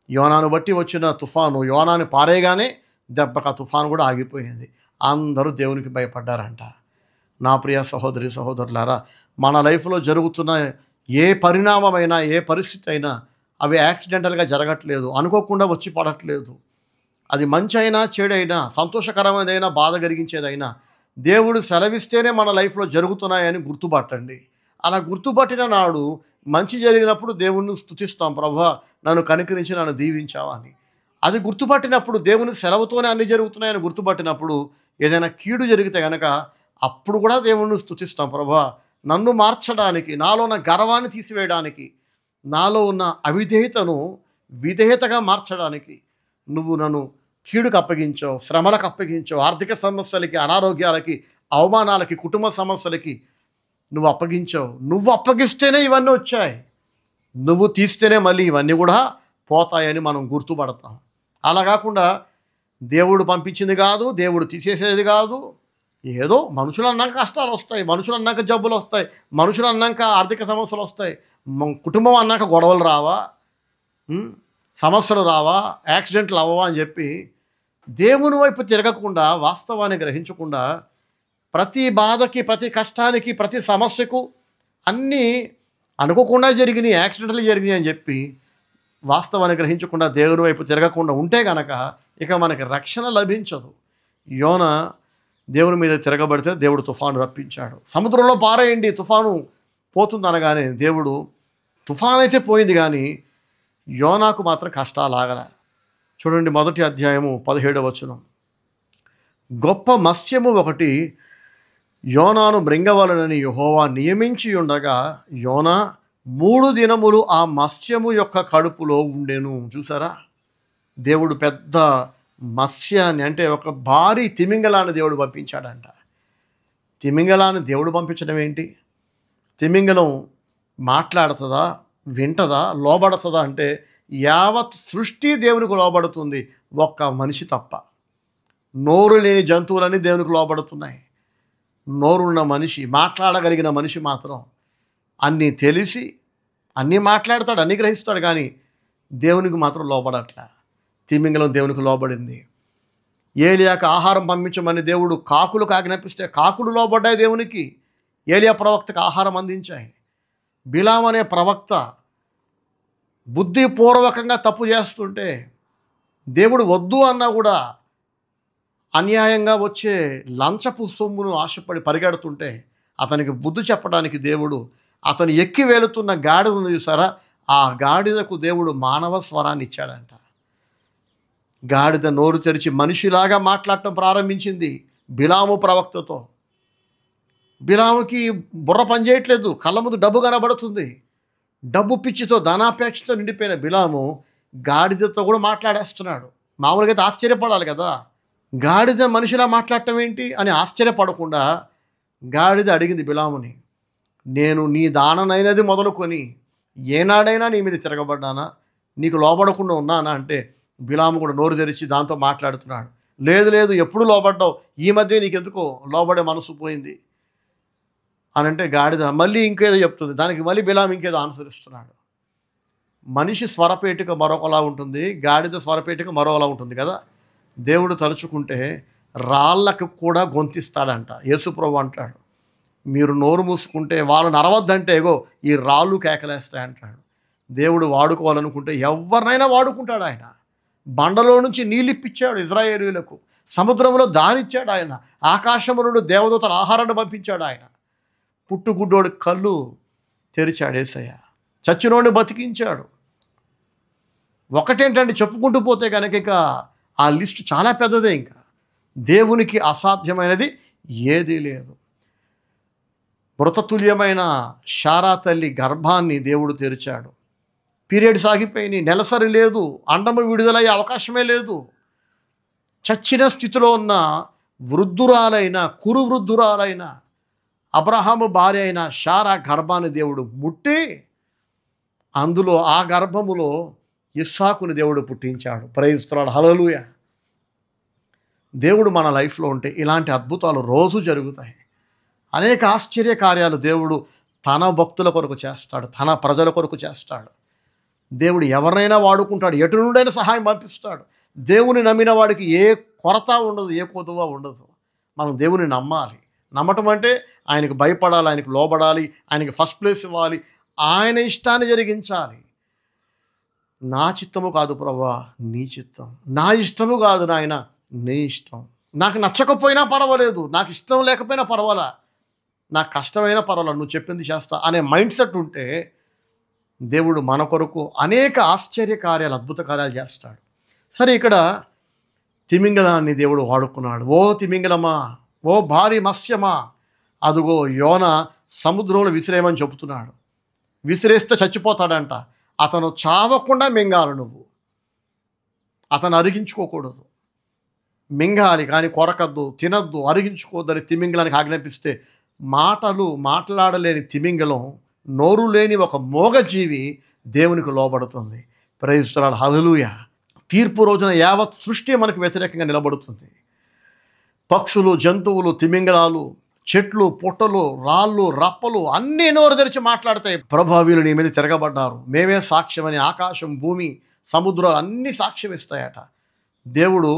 యోనాను బట్టి వచ్చిన తుఫాను యోనాను పారేయగానే దెబ్బక తుఫాను కూడా ఆగిపోయింది. అందరూ దేవునికి భయపడ్డారంట. నా ప్రియ సహోదరి సహోదరులారా, మన లైఫ్లో జరుగుతున్న ఏ పరిణామమైనా, ఏ పరిస్థితి అయినా అవి యాక్సిడెంటల్గా జరగట్లేదు, అనుకోకుండా వచ్చి పడట్లేదు. అది మంచి అయినా చెడైనా, సంతోషకరమైనదైనా బాధ కలిగించేదైనా దేవుడు సెలవిస్తేనే మన లైఫ్లో జరుగుతున్నాయని గుర్తుపట్టండి. అలా గుర్తుపట్టిన నాడు మంచి జరిగినప్పుడు దేవుణ్ణి స్తుతిస్తాం, ప్రభువా నన్ను కనికరించి నన్ను దీవించావా అని. అది గుర్తుపట్టినప్పుడు, దేవుని సెలవుతోనే అన్నీ జరుగుతున్నాయని గుర్తుపట్టినప్పుడు ఏదైనా కీడు జరిగితే కనుక అప్పుడు కూడా దేవుణ్ణి స్తుతిస్తాం, ప్రభువా నన్ను మార్చడానికి, నాలో ఉన్న గర్వాన్ని తీసివేయడానికి, నాలో ఉన్న అవిధేయతను విధేయతగా మార్చడానికి నువ్వు నన్ను కీడుకు అప్పగించావు, శ్రమలకు అప్పగించావు, ఆర్థిక సమస్యలకి, అనారోగ్యాలకి, అవమానాలకి, కుటుంబ సమస్యలకి నువ్వు అప్పగించావు. నువ్వు అప్పగిస్తేనే ఇవన్నీ వచ్చాయి, నువ్వు తీస్తేనే మళ్ళీ ఇవన్నీ కూడా పోతాయని మనం గుర్తుపడతాం. అలా కాకుండా దేవుడు పంపించింది కాదు, దేవుడు తీసేసేది కాదు. ఏదో మనుషులు అన్నాక కష్టాలు వస్తాయి, మనుషులు అన్నాక జబ్బులు వస్తాయి, మనుషులు అన్నాక ఆర్థిక సమస్యలు వస్తాయి, కుటుంబం అన్నాక గొడవలు రావా, సమస్యలు రావా, యాక్సిడెంట్లు అవ్వవా అని చెప్పి దేవుని వైపు తిరగకుండా, వాస్తవాన్ని గ్రహించకుండా ప్రతి బాధకి, ప్రతి కష్టానికి, ప్రతి సమస్యకు అన్నీ అనుకోకుండా జరిగినాయి, యాక్సిడెంట్లు జరిగినాయి అని చెప్పి వాస్తవాన్ని గ్రహించకుండా దేవుని వైపు తిరగకుండా ఉంటే కనుక ఇక మనకి రక్షణ లభించదు. యోనా దేవుని మీద తిరగబడితే దేవుడు తుఫాను రప్పించాడు. సముద్రంలో పారేయండి తుఫాను పోతుంది అనగానే దేవుడు, తుఫాను అయితే పోయింది కానీ యోనాకు మాత్రం కష్టాలు ఆగల. చూడండి 1వ అధ్యాయము 17వ వచనం, గొప్ప మత్స్యము ఒకటి యోనాను మృంగవలనని యెహోవా నియమించి ఉండగా యోనా 3 దినములు ఆ మత్స్యము యొక్క కడుపులో ఉండెను. చూసారా, దేవుడు పెద్ద మత్స్యాన్ని, అంటే ఒక భారీ తిమింగలాన్ని దేవుడు పంపించాడంట. తిమింగలాన్ని దేవుడు పంపించడం ఏంటి? తిమింగలం మాట్లాడుతుందా, వింటదా, లోబడుతుందా అంటే యావత్ సృష్టి దేవునికి లోబడుతుంది, ఒక్క మనిషి తప్ప. నోరు లేని జంతువులన్నీ దేవునికి లోబడుతున్నాయి. నోరున్న మనిషి, మాట్లాడగలిగిన మనిషి మాత్రం అన్నీ తెలిసి అన్నీ మాట్లాడతాడు, అన్నీ గ్రహిస్తాడు, కానీ దేవునికి మాత్రం లోబడట్లా. తిమింగలం దేవునికి లోబడింది. ఏలియాకు ఆహారం పంపించమని దేవుడు కాకులకు ఆజ్ఞాపిస్తే కాకులు లోబడ్డాయి దేవునికి. ఏలియా ప్రవక్తకు ఆహారం అందించాయి. బిలాం అనే ప్రవక్త బుద్ధిపూర్వకంగా తప్పు చేస్తుంటే దేవుడు వద్దు అన్నా కూడా అన్యాయంగా వచ్చే లంచపు సొమ్మును ఆశపడి పరిగెడుతుంటే అతనికి బుద్ధి చెప్పడానికి దేవుడు అతను ఎక్కి వెళుతున్న గాడిదను చూసారా, ఆ గాడిదకు దేవుడు మానవ స్వరాన్ని ఇచ్చాడంట. గాడిద నోరు తెరిచి మనిషిలాగా మాట్లాడటం ప్రారంభించింది బిలాము ప్రవక్తతో. బిలాముకి బుర్ర పనిచేయట్లేదు, కళ్ళ ముందు డబ్బు కనబడుతుంది. డబ్బు పిచ్చితో, ధనాపేక్షతో నిండిపోయిన బిలాము గాడిదతో కూడా మాట్లాడేస్తున్నాడు. మామూలుగా అయితే ఆశ్చర్యపడాలి కదా, గాడిద మనిషిలా మాట్లాడటం ఏంటి అని ఆశ్చర్యపడకుండా గాడిద అడిగింది బిలాముని, నేను నీ దాననైనది మొదలుకొని ఏనాడైనా నీ మీద తిరగబడ్డానా, నీకు లోబడకుండా ఉన్నానా అంటే బిలాము కూడా నోరు తెరిచి దాంతో మాట్లాడుతున్నాడు. లేదు లేదు, ఎప్పుడు లోబడ్డావు, ఈ మధ్య నీకెందుకో లోబడే మనసు పోయింది అని అంటే గాడిద మళ్ళీ ఇంకేదో చెప్తుంది. దానికి మళ్ళీ బిలాము ఇంకేదో అనుసరిస్తున్నాడు. మనిషి స్వరపేటిక మరొకలా ఉంటుంది, గాడిద స్వరపేటిక మరొకలా ఉంటుంది కదా. దేవుడు తలుచుకుంటే రాళ్ళకు కూడా గొంతిస్తాడంట. యేసుప్రభు అంటాడు, మీరు నోరు మూసుకుంటే వాళ్ళని అరవద్దంటే ఎగో ఈ రాళ్ళు కేకలేస్తాయంటాడు. దేవుడు వాడుకోవాలనుకుంటే ఎవరినైనా వాడుకుంటాడు. ఆయన బండలో నుంచి నీళ్ళు ఇప్పించాడు ఇజ్రాయేలీయులకు, సముద్రంలో దారిచ్చాడు ఆయన, ఆకాశము నుండి దేవదూతల ఆహారాన్ని పంపించాడు ఆయన, పుట్టుగుడ్డోడి కళ్ళు తెరిచాడు యేసయ్య, చచ్చినోడిని బతికించాడు. ఒకటేంటంటే చెప్పుకుంటూ పోతే కనుక ఇక ఆ లిస్టు చాలా పెద్దదే. ఇంకా దేవునికి అసాధ్యమైనది ఏదీ లేదు. మృతతుల్యమైన శారా తల్లి గర్భాన్ని దేవుడు తెరిచాడు. పీరియడ్స్ ఆగిపోయినాయి, నెలసరి లేదు, అండము విడుదలయ్యే అవకాశమే లేదు. చచ్చిన స్థితిలో ఉన్న వృద్ధురాలైన, కురు వృద్ధురాలైన అబ్రహాము భార్య అయిన శారా గర్భాన్ని దేవుడు ముట్టి అందులో ఆ గర్భములో ఇస్సాకుని దేవుడు పుట్టించాడు. Praise the Lord, hallelujah. దేవుడు మన లైఫ్లో ఉంటే ఇలాంటి అద్భుతాలు రోజు జరుగుతాయి. అనేక ఆశ్చర్య కార్యాలు దేవుడు తన భక్తుల కొరకు చేస్తాడు, తన ప్రజల కొరకు చేస్తాడు. దేవుడు ఎవరినైనా వాడుకుంటాడు, ఎటు నుండైనా సహాయం పంపిస్తాడు. దేవుని నమ్మిన వాడికి ఏ కొరత ఉండదు, ఏ కొదువ ఉండదు. మనం దేవుని నమ్మాలి. నమ్మటం అంటే ఆయనకు భయపడాలి, ఆయనకు లోబడాలి, ఆయనకి ఫస్ట్ ప్లేస్ ఇవ్వాలి, ఆయన ఇష్టాన్ని జరిగించాలి. నా చిత్తము కాదు ప్రభువా, నీ చిత్తం, నా ఇష్టము కాదు నాయన, నీ ఇష్టం. నాకు నచ్చకపోయినా పర్వాలేదు, నాకు ఇష్టం లేకపోయినా పర్వాలా, నాకు కష్టమైనా పర్వాలేదు, నువ్వు చెప్పింది చేస్తా అనే మైండ్ సెట్ ఉంటే దేవుడు మన కొరకు అనేక ఆశ్చర్య కార్యాలు, అద్భుత కార్యాలు చేస్తాడు. సరే, ఇక్కడ తిమింగలాన్ని దేవుడు వాడుకున్నాడు. ఓ తిమింగలమా, ఓ భారీ మత్స్యమా, అదుగో యోన సముద్రంలో విసిరేయమని చెబుతున్నాడు. విసిరేస్తే చచ్చిపోతాడంట. అతను చావకుండా మింగాలి, నువ్వు అతను అరిగించుకోకూడదు. మింగాలి కానీ కొరకద్దు, తినద్దు, అరిగించుకోవద్దని తిమింగలానికి ఆజ్ఞాపిస్తే మాటలు మాట్లాడలేని తిమింగలం, నోరు లేని ఒక మోగజీవి దేవునికి లోబడుతుంది. ప్రైజ్ ది లార్డ్, హల్లెలూయా. తీర్పు రోజున యావత్ సృష్టి మనకు వ్యతిరేకంగా నిలబడుతుంది. పక్షులు, జంతువులు, తిమింగలాలు, చెట్లు, పుట్టలు, రాళ్ళు, రప్పలు అన్నీ నోరు తెరిచి మాట్లాడతాయి. ప్రభువా, వీళ్ళు నీ మీద తిరగబడ్డారు, మేమే సాక్ష్యమని ఆకాశం, భూమి, సముద్రాలు అన్నీ సాక్ష్యం ఇస్తాయట. దేవుడు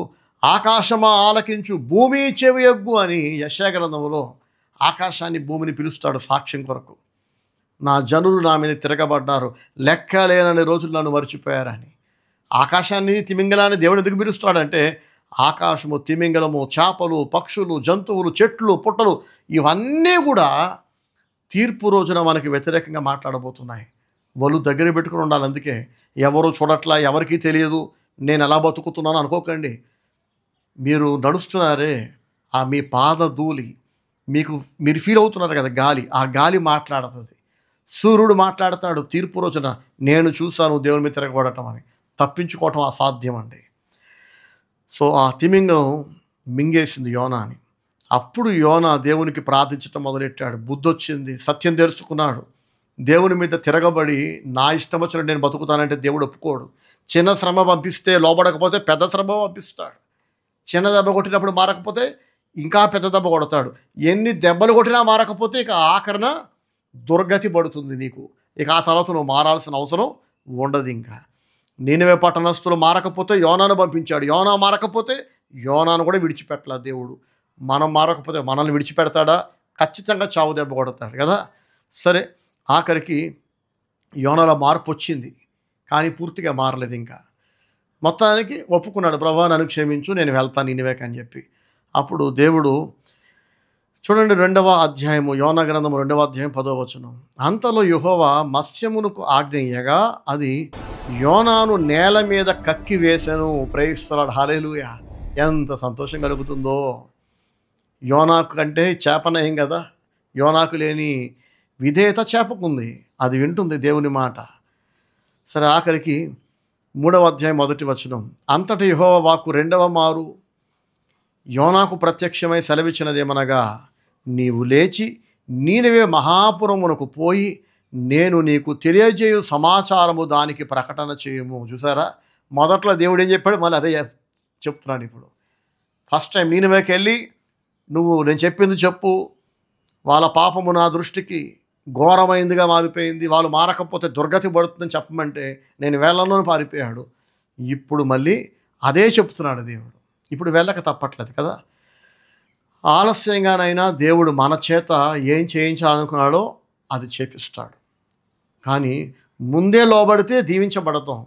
ఆకాశమా ఆలకించు, భూమి చెవి ఎగ్గు అని యెషయా గ్రంథంలో ఆకాశాన్ని, భూమిని పిలుస్తాడు సాక్ష్యం కొరకు. నా జనులు నా మీద తిరగబడ్డారు, లెక్కలేనని రోజులు నన్ను మర్చిపోయారని. ఆకాశాన్ని, తిమింగలాన్ని దేవుడు ఎందుకు పిలుస్తాడంటే ఆకాశము, తిమింగలము, చేపలు, పక్షులు, జంతువులు, చెట్లు, పుట్టలు ఇవన్నీ కూడా తీర్పు రోజున మనకి వ్యతిరేకంగా మాట్లాడబోతున్నాయి. వాళ్ళు దగ్గర పెట్టుకుని ఉండాలి. అందుకే ఎవరు చూడట్లా, ఎవరికీ తెలియదు, నేను ఎలా బతుకుతున్నాను అనుకోకండి. మీరు నడుస్తున్నారే, మీ పాద ధూళి మీరు ఫీల్ అవుతున్నారు కదా, గాలి, ఆ గాలి మాట్లాడుతుంది. సూర్యుడు మాట్లాడతాడు తీర్పు రోజున, నేను చూశాను దేవుని మీద తిరగబడటం అని. తప్పించుకోవటం అసాధ్యం అండి. సో ఆ తిమింగం మింగేసింది యోనాని. అప్పుడు యోనా దేవునికి ప్రార్థించటం మొదలెట్టాడు. బుద్ధొచ్చింది, సత్యం తెలుసుకున్నాడు. దేవుని మీద తిరగబడి నా ఇష్టం వచ్చినట్టు నేను బతుకుతానంటే దేవుడు ఒప్పుకోడు. చిన్న శ్రమ పంపిస్తే లోబడకపోతే పెద్ద శ్రమ పంపిస్తాడు. చిన్న దెబ్బ కొట్టినప్పుడు మారకపోతే ఇంకా పెద్ద దెబ్బ కొడతాడు. ఎన్ని దెబ్బలు కొట్టినా మారకపోతే ఇక ఆఖరణ దుర్గతి పడుతుంది నీకు. ఇక ఆ తర్వాత నువ్వు మారాల్సిన అవసరం ఉండదు. ఇంకా నీనెవే పట్టణస్థులు మారకపోతే యోనాను పంపించాడు. యోనా మారకపోతే యోనాను కూడా విడిచిపెట్టలా దేవుడు. మనం మారకపోతే మనల్ని విడిచిపెడతాడా? ఖచ్చితంగా చావు దెబ్బ కొడతాడు కదా. సరే, ఆఖరికి యోనాలో మార్పు వచ్చింది, కానీ పూర్తిగా మారలేదు. ఇంకా మొత్తానికి ఒప్పుకున్నాడు, ప్రభువా నన్ను క్షమించు, నేను వెళ్తాను నినివేకి అని చెప్పి. అప్పుడు దేవుడు చూడండి, 2వ అధ్యాయము, యోనా గ్రంథము 2వ అధ్యాయం 10వ వచనం. అంతలో యెహోవా మత్స్యమునకు ఆజ్ఞయ్యగా అది యోనాను నేల మీద కక్కి వేసెను. Praise the Lord, hallelujah. ఎంత సంతోషం కలుగుతుందో. యోనాకు కంటే చేపనయం కదా. యోనాకు లేని విధేయత చేపకుంది, అది వింటుంది దేవుని మాట. సరే, ఆఖరికి 3వ అధ్యాయం 1వ వచనం. అంతటి యెహోవా వాక్కు 2వ మారు యోనాకు ప్రత్యక్షమై సెలవిచ్చినదేమనగా, నీవు లేచి నీనెవే మహాపురమునకు పోయి నేను నీకు తెలియజేయు సమాచారము దానికి ప్రకటన చేయము. చూసారా, మొదట్లో దేవుడు ఏం చెప్పాడు, మళ్ళీ అదే చెప్తున్నాడు ఇప్పుడు. ఫస్ట్ టైం నీనెవేకి వెళ్ళి నువ్వు నేను చెప్పింది చెప్పు, వాళ్ళ పాపము నా దృష్టికి ఘోరమైందిగా మారిపోయింది, వాళ్ళు మారకపోతే దుర్గతి పడుతుందని చెప్పమంటే నేను వెళ్ళను పారిపోయాడు. ఇప్పుడు మళ్ళీ అదే చెప్తున్నాడు దేవుడు. ఇప్పుడు వెళ్ళక తప్పట్లేదు కదా. ఆలస్యంగానైనా దేవుడు మన చేత ఏం చేయించాలనుకున్నాడో అది చేపిస్తాడు. కానీ ముందే లోబడితే దీవించబడతాం.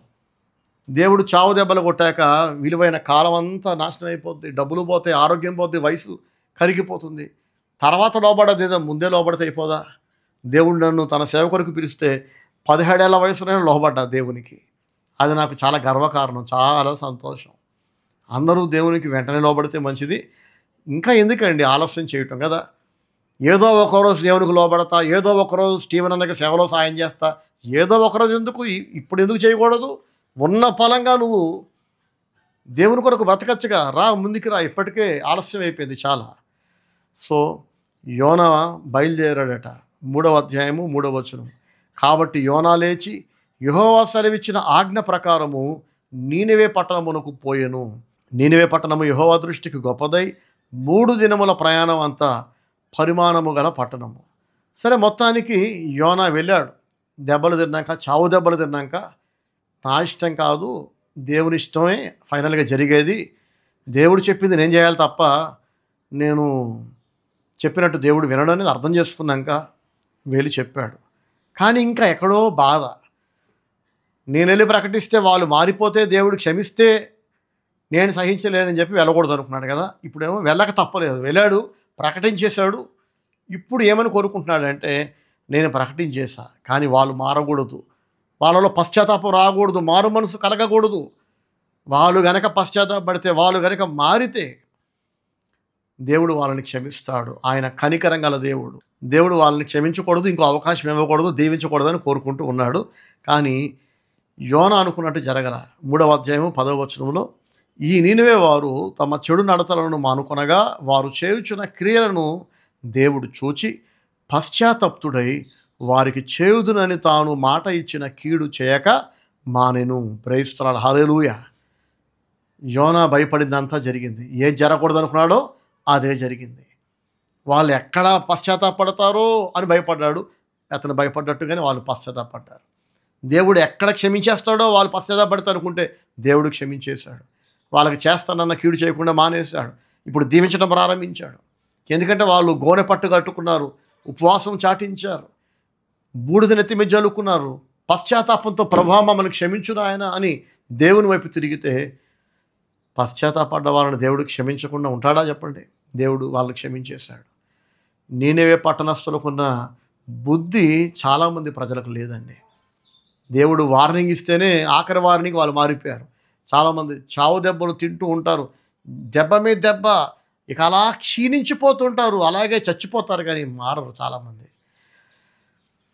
దేవుడు చావు దెబ్బలు కొట్టాక విలువైన కాలం అంతా నాశనం అయిపోద్ది, డబ్బులు పోతాయి, ఆరోగ్యం పోద్ది, వయసు కరిగిపోతుంది. తర్వాత లోబడదేదో ముందే లోబడితే అయిపోదా? దేవుడు నన్ను తన సేవకుడికి పిలిస్తే 17 ఏళ్ల వయసులోనే లోబడ్డా దేవునికి. అది నాకు చాలా గర్వకారణం, చాలా సంతోషం. అందరూ దేవునికి వెంటనే లోబడితే మంచిది. ఇంకా ఎందుకండి ఆలస్యం చేయటం కదా. ఏదో ఒకరోజు దేవునికి లోబడతా, ఏదో ఒకరోజు స్టీవెన్ అన్నకి సేవలో సాయం చేస్తా, ఏదో ఒకరోజు ఎందుకు, ఇప్పుడు ఎందుకు చేయకూడదు? ఉన్న ఫలంగా నువ్వు దేవుని కొరకు బ్రతకచ్చుగా, రా ముందుకు రా, ఇప్పటికే ఆలస్యం అయిపోయింది చాలా. సో యోనా బయలుదేరాడట. 3వ అధ్యాయము 3వ వచనం. కాబట్టి యోనా లేచి యెహోవా సెలవిచ్చిన ఆజ్ఞ ప్రకారము నీనెవే పట్టణమునకు పోయెను. నీనెవే పట్టణము యెహోవా దృష్టికి గొప్పదై 3 దినముల ప్రయాణం అంతా పరిమాణము గల పట్టణము. సరే, మొత్తానికి యోనా వెళ్ళాడు. దెబ్బలు తిన్నాక, చావు దెబ్బలు తిన్నాక, నా ఇష్టం కాదు దేవుని ఇష్టమే ఫైనల్గా జరిగేది, దేవుడు చెప్పింది నేను చేయాలి తప్ప నేను చెప్పినట్టు దేవుడు వినడం అనేది అర్థం చేసుకున్నాక వెళ్ళి చెప్పాడు. కానీ ఇంకా ఎక్కడో బాధ. నేను వెళ్ళి ప్రకటిస్తే వాళ్ళు మారిపోతే దేవుడు క్షమిస్తే నేను సహించలేనని చెప్పి వెళ్ళకూడదు అనుకున్నాడు కదా. ఇప్పుడేమో వెళ్ళక తప్పలేదు, వెళ్ళాడు, ప్రకటించేశాడు. ఇప్పుడు ఏమని కోరుకుంటున్నాడంటే, నేను ప్రకటించేశా కానీ వాళ్ళు మారకూడదు, వాళ్ళలో పశ్చాత్తాపం రాకూడదు, మారు మనసు కలగకూడదు. వాళ్ళు గనక పశ్చాత్తాపడితే, వాళ్ళు గనక మారితే దేవుడు వాళ్ళని క్షమిస్తాడు. ఆయన కనికరం గల దేవుడు. దేవుడు వాళ్ళని క్షమించకూడదు, ఇంకో అవకాశం ఇవ్వకూడదు, దీవించకూడదని కోరుకుంటూ ఉన్నాడు. కానీ యోనా అనుకున్నట్టు జరగల. 3వ అధ్యాయము 10వ వచనంలో, ఈ నీనెవే వారు తమ చెడు నడతలను మానుకొనగా వారు చేయుచున్న క్రియలను దేవుడు చూచి పశ్చాత్తప్తుడై వారికి చేయుదునని తాను మాట ఇచ్చిన కీడు చేయక మానెను. ప్రైజ్ ది లార్డ్, హల్లెలూయా. యోనా భయపడిందంతా జరిగింది. ఏది జరగకూడదు అనుకున్నాడో అదే జరిగింది. వాళ్ళు ఎక్కడ పశ్చాత్తాపడతారో అని భయపడ్డాడు, అతను భయపడ్డట్టుగానే వాళ్ళు పశ్చాత్తాపడ్డారు. దేవుడు ఎక్కడ క్షమించేస్తాడో వాళ్ళు పశ్చాత్తాపడతారు అనుకుంటే దేవుడు క్షమించేశాడు. వాళ్ళకి చేస్తానన్న కీడు చేయకుండా మానేశాడు. ఇప్పుడు దీవించడం ప్రారంభించాడు. ఎందుకంటే వాళ్ళు గోనె పట్టు కట్టుకున్నారు, ఉపవాసం చాటించారు, బూడిద నెత్తి మీద జల్లుకున్నారు. పశ్చాత్తాపంతో ప్రభువా మమ్మల్ని క్షమించును ఆయన అని దేవుని వైపు తిరిగితే, పశ్చాత్తాపడ్డ వాళ్ళని దేవుడు క్షమించకుండా ఉంటాడా చెప్పండి? దేవుడు వాళ్ళని క్షమించేశాడు. నీనెవే పట్టణస్థులకున్న బుద్ధి చాలామంది ప్రజలకు లేదండి. దేవుడు వార్నింగ్ ఇస్తేనే ఆఖరి వార్నింగ్ వాళ్ళు మారిపోయారు. చాలామంది చావు దెబ్బలు తింటూ ఉంటారు, దెబ్బ మీద దెబ్బ, ఇక అలా క్షీణించిపోతుంటారు, అలాగే చచ్చిపోతారు, కానీ మారరు చాలామంది.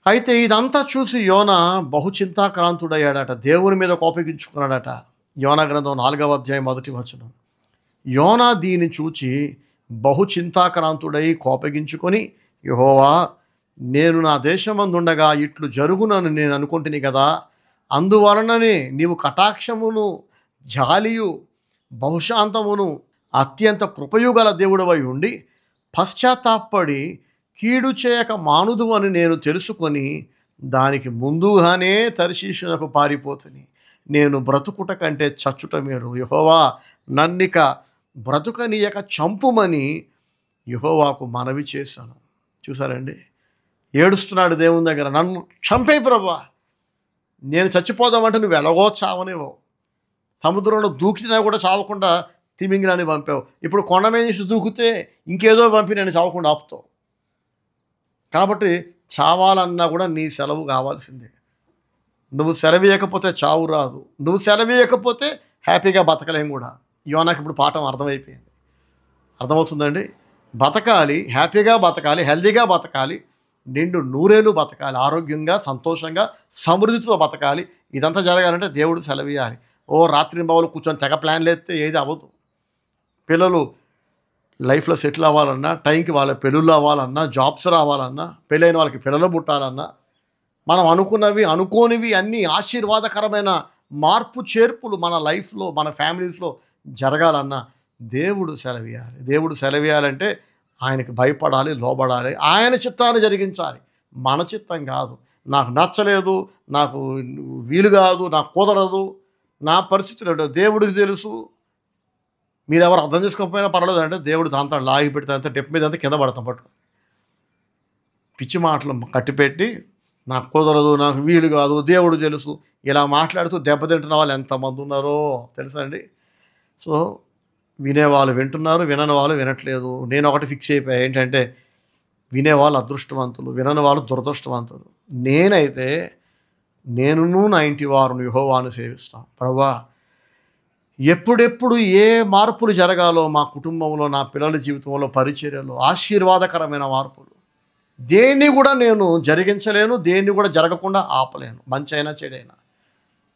అయితే ఇదంతా చూసి యోనా బహు చింతాక్రాంతుడయ్యాడట, దేవుని మీద కోపగించుకున్నాడట. యోనా గ్రంథం 4వ అధ్యాయం 1వ వచనం. యోనా దీన్ని చూచి బహు చింతాక్రాంతుడై కోపగించుకొని, యెహోవా, నేను నా దేశమందుండగా ఇట్లు జరుగునని నేను అనుకుంటుని కదా, అందువలననే నీవు కటాక్షమును, జాలియు, బహుశాంతమును, అత్యంత కృపయు గల దేవుడవై ఉండి పశ్చాత్తాపడి కీడు చేయక మానుదు అని నేను తెలుసుకొని దానికి ముందుగానే తర్షీషునకు పారిపోతుని. నేను బ్రతుకుట కంటే చచ్చుట మేలు. యెహోవా, నన్నిక బ్రతుకనీయక చంపుమని యెహోవాకు మనవి చేశాను. చూసారండి, ఏడుస్తున్నాడు దేవుని దగ్గర, నన్ను చంపేయి ప్రభువా, నేను చచ్చిపోదామంటే నువ్వు ఎలాగో చావనేవో, సముద్రంలో దూకినా కూడా చావకుండా తిమింగిలాన్ని పంపావు, ఇప్పుడు కొండ మీద నుంచి దూకితే ఇంకేదో పంపి నేను చావకుండా ఆపుతావు. కాబట్టి చావాలన్నా కూడా నీ సెలవు కావాల్సిందే. నువ్వు సెలవేయకపోతే చావు రాదు, నువ్వు సెలవేయకపోతే హ్యాపీగా బతకలేం కూడా. యోనాకి ఇప్పుడు పాఠం అర్థమైపోయింది. అర్థమవుతుందండి? బతకాలి, హ్యాపీగా బతకాలి, హెల్దీగా బతకాలి, నిండు నూరేళ్ళు బతకాలి, ఆరోగ్యంగా, సంతోషంగా, సమృద్ధితో బతకాలి. ఇదంతా జరగాలంటే దేవుడు సెలవియాలి. ఓ రాత్రింబవలు కూర్చొని తెగ ప్లాన్లు వేస్తే ఏది అవ్వదు. పిల్లలు లైఫ్లో సెటిల్ అవ్వాలన్నా, టైంకి వాళ్ళ పెళ్ళిళ్ళు అవ్వాలన్నా, జాబ్స్ రావాలన్నా, పెళ్ళైన వాళ్ళకి పిల్లలు పుట్టాలన్నా, మనం అనుకున్నవి అనుకోనివి అన్నీ ఆశీర్వాదకరమైన మార్పు చేర్పులు మన లైఫ్లో, మన ఫ్యామిలీస్లో జరగాలన్నా దేవుడు సెలవియాలి. దేవుడు సెలవియాలంటే ఆయనకి భయపడాలి, లోబడాలి, ఆయన చిత్తాన్ని జరిగించాలి, మన చిత్తం కాదు. నాకు నచ్చలేదు, నాకు వీలు కాదు, నాకు కుదరదు, నా పరిస్థితులు ఏంటో దేవుడికి తెలుసు. మీరు ఎవరు అర్థం చేసుకోకపోయినా పర్వాలేదు అంటే దేవుడు దాంతో లాగి పెడితే అంత డెప్ మీద అంతా కింద పడతాం పట్టు. పిచ్చి మాటలు కట్టిపెట్టి నాకు కుదరదు, నాకు వీలు కాదు, దేవుడు తెలుసు, ఇలా మాట్లాడుతూ దెబ్బతింటున్న వాళ్ళు ఎంతమంది ఉన్నారో తెలుసండి. సో వినేవాళ్ళు వింటున్నారు, వినని వాళ్ళు వినట్లేదు. నేను ఒకటి ఫిక్స్ అయిపోయా, ఏంటంటే వినేవాళ్ళు అదృష్టవంతులు, వినని వాళ్ళు దురదృష్టవంతులు. నేనైతే నేనును నా ఇంటి వారును యెహోవాను సేవిస్తాం. ప్రభువా, ఎప్పుడెప్పుడు ఏ మార్పులు జరగాలో మా కుటుంబంలో, నా పిల్లల జీవితంలో, పరిచర్యలో ఆశీర్వాదకరమైన మార్పులు, దేన్ని కూడా నేను జరిగించలేను, దేన్ని కూడా జరగకుండా ఆపలేను. మంచి అయినా చెడైనా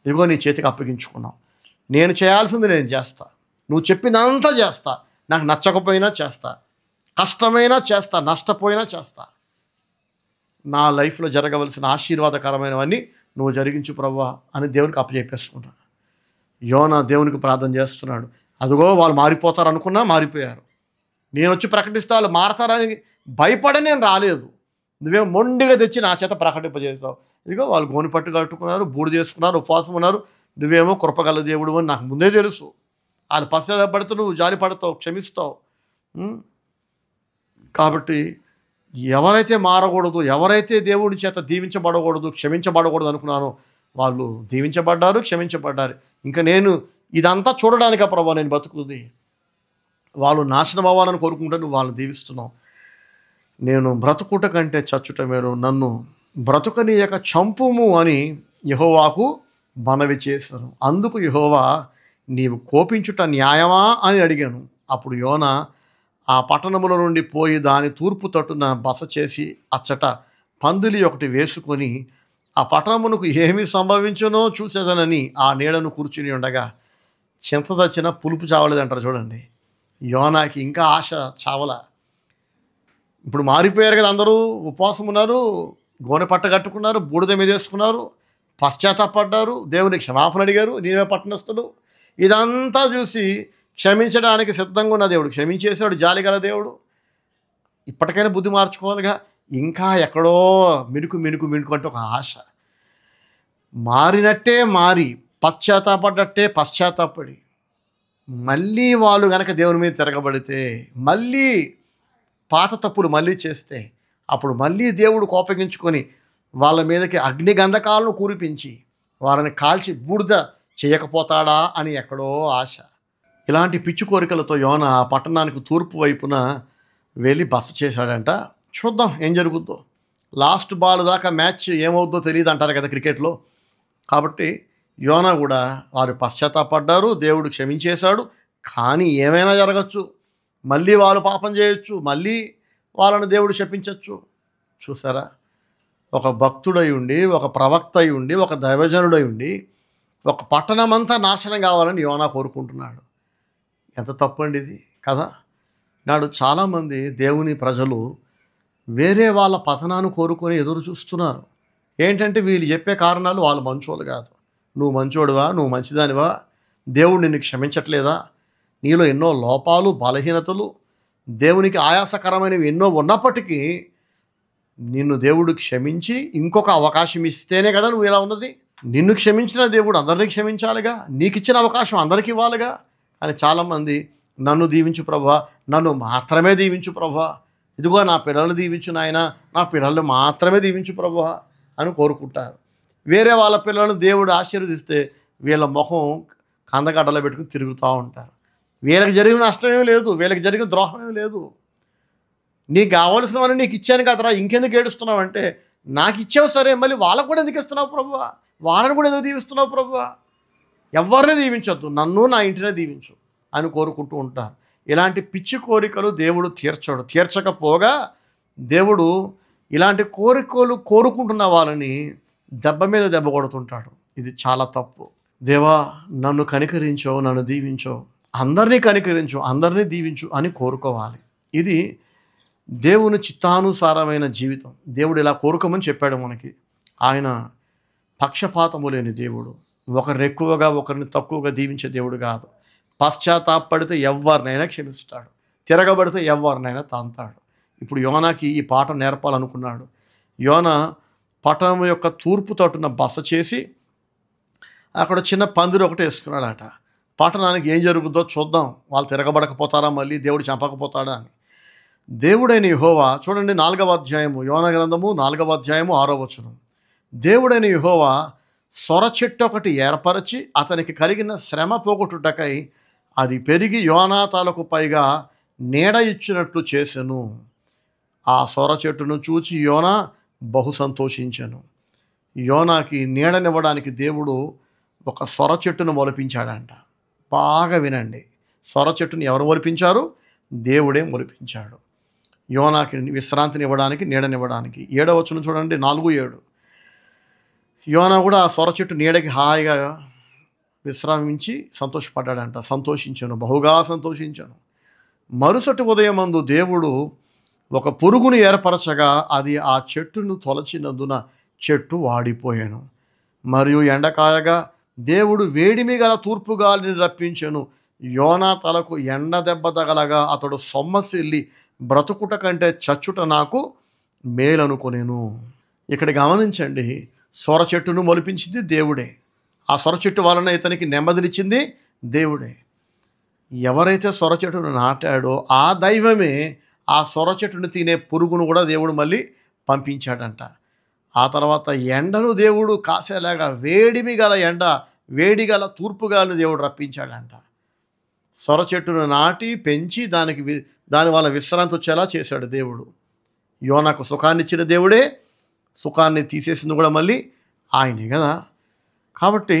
ఇదిగో నీ చేతికి అప్పగించుకున్నాం. నేను చేయాల్సింది నేను చేస్తా, నువ్వు చెప్పిందంతా చేస్తా, నాకు నచ్చకపోయినా చేస్తా, కష్టమైనా చేస్తా, నష్టపోయినా చేస్తా. నా లైఫ్లో జరగవలసిన ఆశీర్వాదకరమైనవన్నీ నువ్వు జరిగించు ప్రభువా అని దేవునికి అప్పచెప్పేసుకుంటా. యోనా దేవునికి ప్రార్థన చేస్తున్నాడు. అదిగో వాళ్ళు మారిపోతారు అనుకున్నా మారిపోయారు. నేను వచ్చి ప్రకటిస్తే వాళ్ళు మారతారని భయపడి నేను రాలేదు. నువ్వేమో మొండిగా తెచ్చి నా చేత ప్రకటింపజేస్తావు. ఇదిగో వాళ్ళు గోని పట్టు కట్టుకున్నారు, బూడి చేసుకున్నారు, ఉపవాసం ఉన్నారు. నువ్వేమో కృపగల దేవుడు అని నాకు ముందే తెలుసు. వాళ్ళు పశ్చాత్తాపడుతూ నువ్వు జాలి పడతావు, క్షమిస్తావు. కాబట్టి ఎవరైతే మారకూడదు, ఎవరైతే దేవుడి చేత దీవించబడకూడదు, క్షమించబడకూడదు అనుకున్నానో వాళ్ళు దీవించబడ్డారు, క్షమించబడ్డారు. ఇంకా నేను ఇదంతా చూడడానికా ప్రభా నేను బతుకుతుంది, వాళ్ళు నాశనం అవ్వాలని కోరుకుంటే నువ్వు వాళ్ళని దీవిస్తున్నావు. నేను బ్రతుకుట కంటే చచ్చుట మేలు, నన్ను బ్రతుకనీయక చంపుము అని యెహోవాకు మనవి చేశాను. అందుకు యెహోవా, నీవు కోపించుట న్యాయమా అని అడిగాను. అప్పుడు యోనా ఆ పట్టణముల నుండి పోయి దాని తూర్పు తట్టున బస చేసి అచ్చట పందిలి ఒకటి వేసుకొని ఆ పట్టణమునకు ఏమి సంభవించునో చూసేదనని ఆ నీడను కూర్చుని ఉండగా చింత చచ్చిన పులుపు చావలేదంటారు చూడండి. యోనాకి ఇంకా ఆశ చావల. ఇప్పుడు మారిపోయారు కదా, అందరూ ఉపవాసం ఉన్నారు, గోనె పట్ట కట్టుకున్నారు, బూడిద మీద వేసుకున్నారు, పశ్చాత్తాపడ్డారు, దేవుని క్షమాపణ అడిగారు, నీవే పట్టణస్థులు. ఇదంతా చూసి క్షమించడానికి సిద్ధంగా ఉన్న దేవుడు క్షమించేశాడు, జాలిగల దేవుడు. ఇప్పటికైనా బుద్ధి మార్చుకోవాలిగా. ఇంకా ఎక్కడో మినుకు మినుకు మినుకు అంటే ఒక ఆశ. మారినట్టే మారి, పశ్చాత్తాపడ్డట్టే పశ్చాత్తాపడి మళ్ళీ వాళ్ళు కనుక దేవుని మీద తిరగబడితే, మళ్ళీ పాత తప్పులు మళ్ళీ చేస్తే, అప్పుడు మళ్ళీ దేవుడు కోపగించుకొని వాళ్ళ మీదకి అగ్ని గంధకాలను కురిపించి వాళ్ళని కాల్చి బూడిద చేయకపోతాడా అని ఎక్కడో ఆశ. ఇలాంటి పిచ్చి కోరికలతో యోనా ఆ పట్టణానికి తూర్పు వైపున వెళ్ళి బస చేశాడంట. చూద్దాం ఏం జరుగుద్దో. లాస్ట్ బాల్ దాకా మ్యాచ్ ఏమవుద్దో తెలియదు అంటారు కదా క్రికెట్లో. కాబట్టి యోనా కూడా వారు పశ్చాత్తాపడ్డారు, దేవుడు క్షమించేశాడు. కానీ ఏమైనా జరగచ్చు, మళ్ళీ వాళ్ళు పాపం చేయొచ్చు, మళ్ళీ వాళ్ళని దేవుడు శపించవచ్చు. చూసారా, ఒక భక్తుడై ఉండి, ఒక ప్రవక్త అయి ఉండి, ఒక దైవజనుడై ఉండి ఒక పట్టణమంతా నాశనం కావాలని యోనా కోరుకుంటున్నాడు. ఎంత తప్పండి ఇది కదా. నాడు చాలామంది దేవుని ప్రజలు వేరే వాళ్ళ పతనాన్ని కోరుకొని ఎదురు చూస్తున్నారు. ఏంటంటే వీళ్ళు చెప్పే కారణాలు వాళ్ళు మంచోళ్ళు కాదు. నువ్వు మంచోడువా, నువ్వు మంచిదానివా, దేవుడు నిన్ను క్షమించట్లేదా, నీలో ఎన్నో లోపాలు బలహీనతలు దేవునికి ఆయాసకరమైనవి ఎన్నో ఉన్నప్పటికీ నిన్ను దేవుడు క్షమించి ఇంకొక అవకాశం ఇస్తేనే కదా నువ్వు ఇలా ఉన్నది. నిన్ను క్షమించిన దేవుడు అందరినీ క్షమించాలిగా, నీకు ఇచ్చిన అవకాశం అందరికీ ఇవ్వాలిగా. అని చాలామంది నన్ను దీవించు ప్రభువా, నన్ను మాత్రమే దీవించు ప్రభువా, ఇదిగో నా పిల్లలు దీవించు నాయన, నా పిల్లలు మాత్రమే దీవించు ప్రభువా అని కోరుకుంటారు. వేరే వాళ్ళ పిల్లలను దేవుడు ఆశీర్వదిస్తే వీళ్ళ మొహం కందగడ్డలో పెట్టుకుని తిరుగుతూ ఉంటారు. వీళ్ళకి జరిగిన నష్టమేం లేదు, వీళ్ళకి జరిగిన ద్రోహమేం లేదు. నీకు కావాల్సినవని నీకు ఇచ్చాను కదరా, ఇంకెందుకు ఏడుస్తున్నావు అంటే, నాకు ఇచ్చావు సరే, మళ్ళీ వాళ్ళకు కూడా ఎందుకు ఇస్తున్నావు ప్రభువా, వాళ్ళని కూడా ఎందుకు దీవిస్తున్నావు ప్రభువా, ఎవరిని దీవించొద్దు, నన్ను నా ఇంటినే దీవించు అని కోరుకుంటూ ఉంటారు. ఇలాంటి పిచ్చి కోరికలు దేవుడు తీర్చడు. తీర్చకపోగా దేవుడు ఇలాంటి కోరికలు కోరుకుంటున్న వాళ్ళని దెబ్బ మీద దెబ్బ కొడుతుంటాడు. ఇది చాలా తప్పు. దేవా నన్ను కనికరించో, నన్ను దీవించో, అందరినీ కనికరించు, అందరినీ దీవించు అని కోరుకోవాలి. ఇది దేవుని చిత్తానుసారమైన జీవితం. దేవుడు ఇలా కోరుకోమని చెప్పాడు మనకి. ఆయన పక్షపాతము లేని దేవుడు, ఒకరిని ఎక్కువగా ఒకరిని తక్కువగా దీవించే దేవుడు కాదు. పశ్చాత్తాపడితే ఎవరినైనా క్షమిస్తాడు, తిరగబడితే ఎవరినైనా తాంతాడు. ఇప్పుడు యోనాకి ఈ పాఠం నేర్పాలనుకున్నాడు. యోనా పట్టణం యొక్క తూర్పు తట్టున బస చేసి అక్కడ చిన్న పందిరి ఒకటి వేసుకున్నాడట. పట్టణానికి ఏం జరుగుతుందో చూద్దాం, వాళ్ళు తిరగబడకపోతారా, మళ్ళీ దేవుడు చంపకపోతాడా అని. దేవుడైన యెహోవా, చూడండి 4వ అధ్యాయము, యోనా గ్రంథము 4వ అధ్యాయము 6వ వచనం. దేవుడైన యెహోవా సొర చెట్టు ఒకటి ఏర్పరచి అతనికి కలిగిన శ్రమ పోగొట్టుటకై అది పెరిగి యోనా తలకు పైగా నీడ ఇచ్చినట్లు చేసెను. ఆ సొర చెట్టును చూచి యోనా బహు సంతోషించెను. యోనాకి నీడనివ్వడానికి దేవుడు ఒక సొర చెట్టును మొలిపించాడంట. బాగా వినండి, సొర చెట్టును ఎవరు మొలిపించారు? దేవుడే మొలిపించాడు. యోనాకి విశ్రాంతిని ఇవ్వడానికి, నీడనివ్వడానికి. 7వ వచనం చూడండి, 4:7. యోనా కూడా ఆ సొర చెట్టు నీడకి హాయిగా విశ్రామించి సంతోషపడ్డాడంట. సంతోషించాను, బహుగా సంతోషించాను. మరుసటి ఉదయమందు దేవుడు ఒక పురుగును ఏర్పరచగా అది ఆ చెట్టును తొలచినందున చెట్టు వాడిపోయాను. మరియు ఎండకాయగా దేవుడు వేడిమి గల తూర్పు గాలిని రప్పించెను. యోనా తలకు ఎండ దెబ్బ తగలగా అతడు సొమ్మసిల్లి బ్రతుకుట కంటే చచ్చుట నాకు మేలనుకొనెను. ఇక్కడ గమనించండి, సొర చెట్టును మొలిపించింది దేవుడే. ఆ సొర చెట్టు వలన ఇతనికి నెమ్మదినిచ్చింది దేవుడే. ఎవరైతే సొర చెట్టును నాటాడో ఆ దైవమే ఆ సొర చెట్టును తినే పురుగును కూడా దేవుడు మళ్ళీ పంపించాడంట. ఆ తర్వాత ఎండను దేవుడు కాసేలాగా వేడిమి గల ఎండ, వేడి గల తూర్పుగాలను దేవుడు రప్పించాడంట. సొర చెట్టును నాటి పెంచి దాని వల్ల విశ్రాంతి వచ్చేలా చేశాడు దేవుడు. యోనాకు సుఖాన్ని ఇచ్చిన దేవుడే, సుఖాన్ని తీసేసింది కూడా మళ్ళీ ఆయనే కదా. కాబట్టి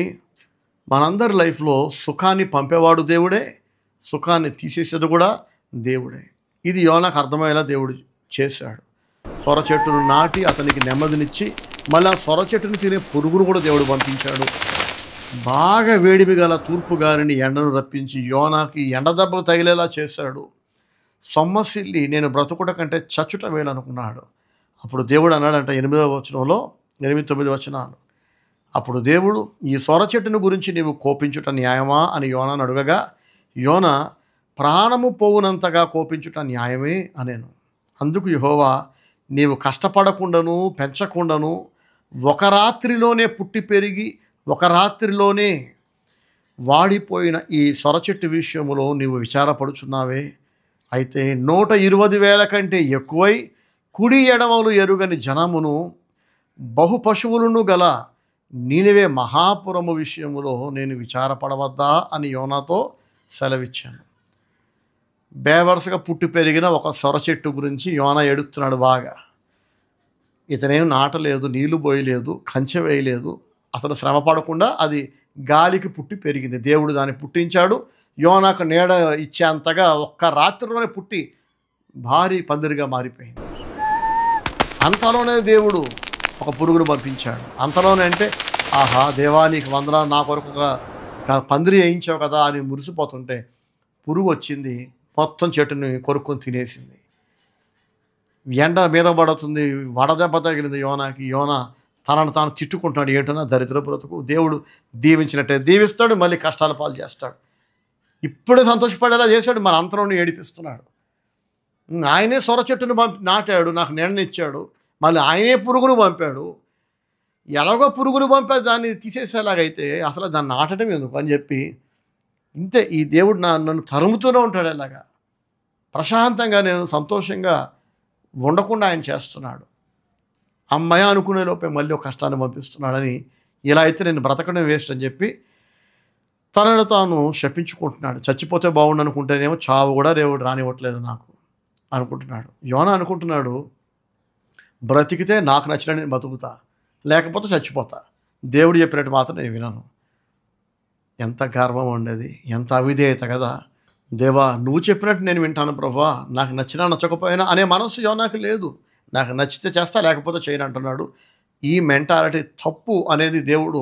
మనందరి లైఫ్లో సుఖాన్ని పంపేవాడు దేవుడే, సుఖాన్ని తీసేసేది కూడా దేవుడే. ఇది యోనాకు అర్థమయ్యేలా దేవుడు చేశాడు. సొర చెట్టును నాటి అతనికి నెమ్మదినిచ్చి మళ్ళీ ఆ సొర చెట్టును తినే పురుగును కూడా దేవుడు పంపించాడు. బాగా వేడిమి గల తూర్పు గాలిని ఎండను రప్పించి యోనాకి ఎండ దెబ్బలు తగిలేలా చేశాడు. సొమ్మసిల్లి నేను బ్రతుకుట కంటే చచ్చుట వేలనుకున్నాడు. అప్పుడు దేవుడు అన్నాడంట 8వ వచనంలో, 8-9 వచనాలు. అప్పుడు దేవుడు, ఈ సొర చెట్టును గురించి నీవు కోపించుట న్యాయమా అని యోనాను అడగగా, యోనా ప్రాణము పోవునంతగా కోపించుట న్యాయమే అనేను. అందుకు యెహోవా, నీవు కష్టపడకుండాను పెంచకుండాను ఒక రాత్రిలోనే పుట్టి పెరిగి ఒక రాత్రిలోనే వాడిపోయిన ఈ సొర చెట్టు విషయములో నీవు విచారపడుచున్నావే. అయితే 120,000 కంటే ఎక్కువై కుడి ఎడమలు ఎరుగని జనమును బహు పశువులను గల నీనెవే మహాపురము విషయములో నేను విచారపడవద్దా అని యోనాతో సెలవిచ్చాను. బేవరసగా పుట్టి పెరిగిన ఒక సొర చెట్టు గురించి యోనా ఏడుస్తున్నాడు బాగా. ఇతనేం నాటలేదు, నీళ్లు పోయలేదు, కంచె వేయలేదు, అసలు శ్రమ పడకుండా అది గాలికి పుట్టి పెరిగింది. దేవుడు దాన్ని పుట్టించాడు. యోనాకు నీడ ఇచ్చేంతగా ఒక్క రాత్రిలోనే పుట్టి భారీ పందిరిగా మారిపోయింది. అంతలోనే దేవుడు ఒక పురుగును పంపించాడు. అంతలోనే అంటే ఆహా దేవా నీకు వందనాలు, నా కొరకు ఒక పందిరి వేయించావు కదా అని మురిసిపోతుంటే పురుగు వచ్చింది, మొత్తం చెట్టుని కొరుక్కొని తినేసింది. ఎండ మీద పడుతుంది, వడదెబ్బ తగిలింది యోనాకి. యోనా తనను తాను తిట్టుకుంటున్నాడు, ఏంటన్నా దరిద్ర బ్రతుకు. దేవుడు దీవించినట్టే దీవిస్తాడు, మళ్ళీ కష్టాల పాలు చేస్తాడు. ఇప్పుడే సంతోషపడేలా చేశాడు, మన అంతలోనే ఏడిపిస్తున్నాడు. ఆయనే సొర చెట్టును నాటాడు, నాకు నీడనిచ్చాడు, మళ్ళీ ఆయనే పురుగును పంపాడు. ఎలాగో పురుగును పంపాడు, దాన్ని తీసేసేలాగైతే అసలు దాన్ని నాటడం ఎందుకు అని చెప్పి ఇంతే ఈ దేవుడు నన్ను తరుముతూనే ఉంటాడు. ఎలాగా ప్రశాంతంగా నేను సంతోషంగా ఉండకుండా ఆయన చేస్తున్నాడు. అమ్మాయి అనుకునే లోపే మళ్ళీ ఒక కష్టాన్ని పంపిస్తున్నాడని, ఇలా అయితే నేను బ్రతకడం వేస్ట్ అని చెప్పి తనను తాను శపించుకుంటున్నాడు. చచ్చిపోతే బాగుండు అనుకుంటేనేమో చావు కూడా దేవుడు రానివ్వట్లేదు నాకు అనుకుంటున్నాడు. యోనా అనుకుంటున్నాడు, బ్రతికితే నాకు నచ్చిన నేను బతుకుతా, లేకపోతే చచ్చిపోతా, దేవుడు చెప్పినట్టు మాత్రం నేను వినను. ఎంత గర్వం ఉండేది, ఎంత అవిధేయత కదా. దేవా నువ్వు చెప్పినట్టు నేను వింటాను ప్రభువా, నాకు నచ్చినా నచ్చకపోయినా అనే మనసు యోనాకు లేదు. నాకు నచ్చితే చేస్తా, లేకపోతే చేయను అంటున్నాడు. ఈ మెంటాలిటీ తప్పు అనేది దేవుడు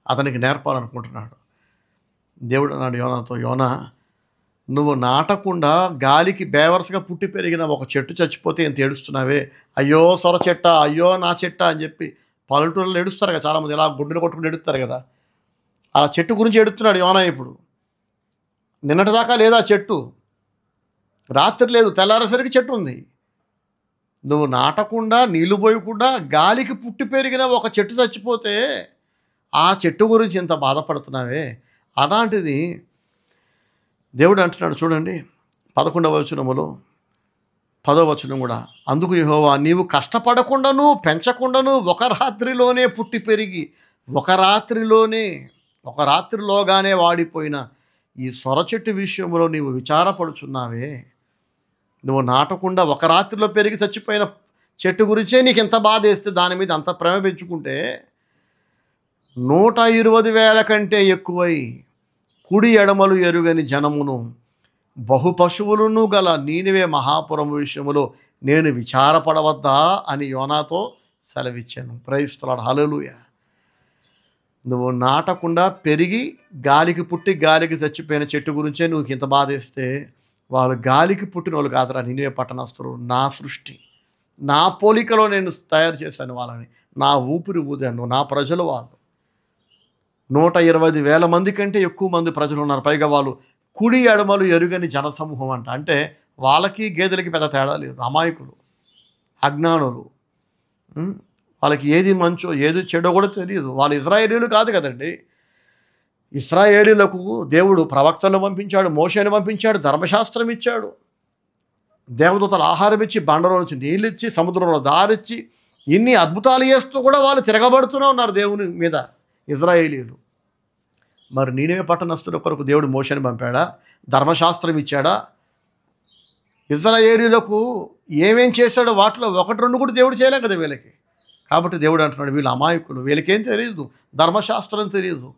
అతనికి నేర్పాలనుకుంటున్నాడు. దేవుడు అన్నాడు యోనాతో, యోనా నువ్వు నాటకుండా గాలికి బేవర్స్గా పుట్టి పెరిగిన ఒక చెట్టు చచ్చిపోతే ఎంత ఏడుస్తున్నావే, అయ్యో సొర చెట్ట, అయ్యో నా చెట్ట అని చెప్పి పల్లెటూరులో ఏడుస్తారు కదా చాలామంది, ఇలా గుడ్డలు కొట్టుకుని ఏడుస్తారు కదా, అలా చెట్టు గురించి ఏడుస్తున్నాడు యోనా. ఇప్పుడు నిన్నటిదాకా లేదా చెట్టు, రాత్రి లేదు, తెల్లారేసరికి చెట్టు ఉంది. నువ్వు నాటకుండా నీళ్లు పోయకుండా గాలికి పుట్టి పెరిగిన ఒక చెట్టు చచ్చిపోతే ఆ చెట్టు గురించి ఇంత బాధపడుతున్నావే. అలాంటిది దేవుడు అంటున్నాడు చూడండి 11వ వచనములో 10వ వచనం కూడా, అందుకు యెహోవా నీవు కష్టపడకుండాను పెంచకుండాను ఒక రాత్రిలోనే పుట్టి పెరిగి ఒక రాత్రిలోగానే వాడిపోయిన ఈ సొర చెట్టు విషయంలో నీవు విచారపడుచున్నావే. నువ్వు నాటకుండా ఒక రాత్రిలో పెరిగి చచ్చిపోయిన చెట్టు గురించే నీకు ఎంత బాధ వేస్తే, దాని మీద అంత ప్రేమ పెంచుకుంటే 120,000 కంటే ఎక్కువై కుడి ఎడమలు ఎరుగని జనమును బహు పశువులను గల నీనివే మహాపురము విషయములో నేను విచారపడవద్దా అని యోనాతో సెలవిచ్చాను. ప్రైజ్ ది లార్డ్, హల్లెలూయా. నువ్వు నాటకుండా పెరిగి గాలికి పుట్టి గాలికి చచ్చిపోయిన చెట్టు గురించే నువ్వు ఇంత బాధేస్తే, వాళ్ళు గాలికి పుట్టిన వాళ్ళు కాదురా నినివే పట్టణస్తులు, నా సృష్టి, నా పోలికలో నేను తయారు చేశాను వాళ్ళని, నా ఊపిరి ఊదాను, నా ప్రజలు వాళ్ళు. 120,000 మంది కంటే ఎక్కువ మంది ప్రజలు ఉన్నారు. పైగా వాళ్ళు కుడి ఎడమలు ఎరుగని జనసమూహం అంట. అంటే వాళ్ళకి గేదెలకి పెద్ద తేడా లేదు, అమాయకులు, అజ్ఞానులు. వాళ్ళకి ఏది మంచో ఏది చెడో కూడా తెలియదు. వాళ్ళు ఇశ్రాయేలీయులు కాదు కదండి. ఇశ్రాయేలీయులకు దేవుడు ప్రవక్తలను పంపించాడు, మోషేని పంపించాడు, ధర్మశాస్త్రం ఇచ్చాడు, దేవదూతల ఆహారం ఇచ్చి, బండలో నుంచి నీళ్ళు ఇచ్చి, సముద్రంలో దారిచ్చి, ఇన్ని అద్భుతాలు చేస్తూ కూడా వాళ్ళు తిరగబడుతూనే ఉన్నారు దేవుని మీద ఇశ్రాయేలీయులు. మరి నీనివే పట్టణస్తుల కొరకు దేవుడు మోషేని పంపాడా, ధర్మశాస్త్రం ఇచ్చాడా? ఇశ్రాయేలీయులకు ఏమేం చేశాడో వాటిలో 1-2 కూడా దేవుడు చేయలే కదా వీళ్ళకి. కాబట్టి దేవుడు అంటున్నాడు వీళ్ళు అమాయకులు, వీళ్ళకేం తెలియదు, ధర్మశాస్త్రం తెలియదు.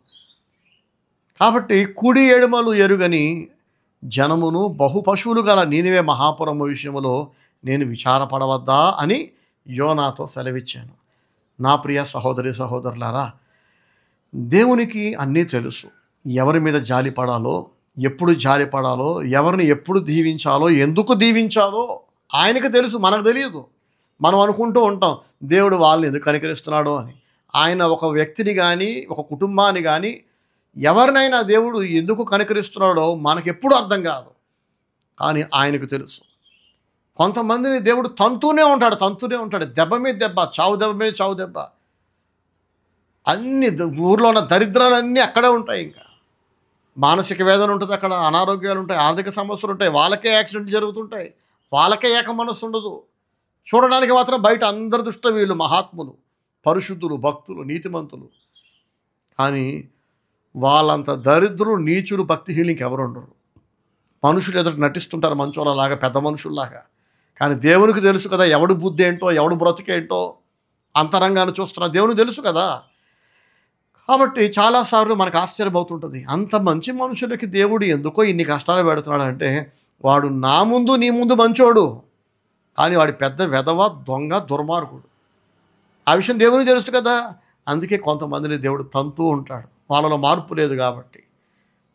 కాబట్టి కుడి ఎడమలు ఎరుగని జనమును బహు పశువులు గల నీనివే మహాపురము విషయములో నేను విచారపడవద్దా అని యోనాతో సెలవిచ్చాను. నా ప్రియ సహోదరి సహోదరులారా, దేవునికి అన్నీ తెలుసు. ఎవరి మీద జాలి పడాలో, ఎప్పుడు జాలి పడాలో, ఎవరిని ఎప్పుడు దీవించాలో, ఎందుకు దీవించాలో ఆయనకు తెలుసు, మనకు తెలియదు. మనం అనుకుంటూ ఉంటాం దేవుడు వాళ్ళని ఎందుకు కనికరిస్తున్నాడో అని. ఆయన ఒక వ్యక్తిని కానీ ఒక కుటుంబాన్ని కానీ ఎవరినైనా దేవుడు ఎందుకు కనికరిస్తున్నాడో మనకెప్పుడు అర్థం కాదు, కానీ ఆయనకు తెలుసు. కొంతమందిని దేవుడు తంతూనే ఉంటాడు, దెబ్బ మీద దెబ్బ, చావు దెబ్బ మీద చావు దెబ్బ. అన్ని ఊర్లో ఉన్న దరిద్రాలన్నీ అక్కడే ఉంటాయి. ఇంకా మానసిక వేదన ఉంటుంది, అక్కడ అనారోగ్యాలు ఉంటాయి, ఆర్థిక సమస్యలు ఉంటాయి, వాళ్ళకే యాక్సిడెంట్లు జరుగుతుంటాయి, వాళ్ళకే ఏక మనస్సు ఉండదు. చూడడానికి మాత్రం బయట అందరి దృష్టిలో వీళ్ళు మహాత్ములు, పరిశుద్ధులు, భక్తులు, నీతిమంతులు. కానీ వాళ్ళంత దరిద్రులు, నీచులు, భక్తిహీనులు ఇంకెవరు ఉండరు. మనుషులు ఎదుట నటిస్తుంటారు మంచోళ్ళలాగా, పెద్ద మనుషుల్లాగా. కానీ దేవునికి తెలుసు కదా ఎవడు బుద్ధి ఏంటో, ఎవడు బ్రతికేంటో, అంతరంగాన్ని చూస్తున్నా దేవునికి తెలుసు కదా. కాబట్టి చాలాసార్లు మనకు ఆశ్చర్యమవుతుంటుంది, అంత మంచి మనుషులకి దేవుడు ఎందుకో ఇన్ని కష్టాలు పెడుతున్నాడంటే, వాడు నా ముందు నీ ముందు మంచోడు, కానీ వాడి పెద్ద వెధవ, దొంగ, దుర్మార్గుడు. ఆ విషయం దేవునికి తెలుసు కదా. అందుకే కొంతమందిని దేవుడు తంతూ ఉంటాడు, వాళ్ళలో మార్పు లేదు కాబట్టి.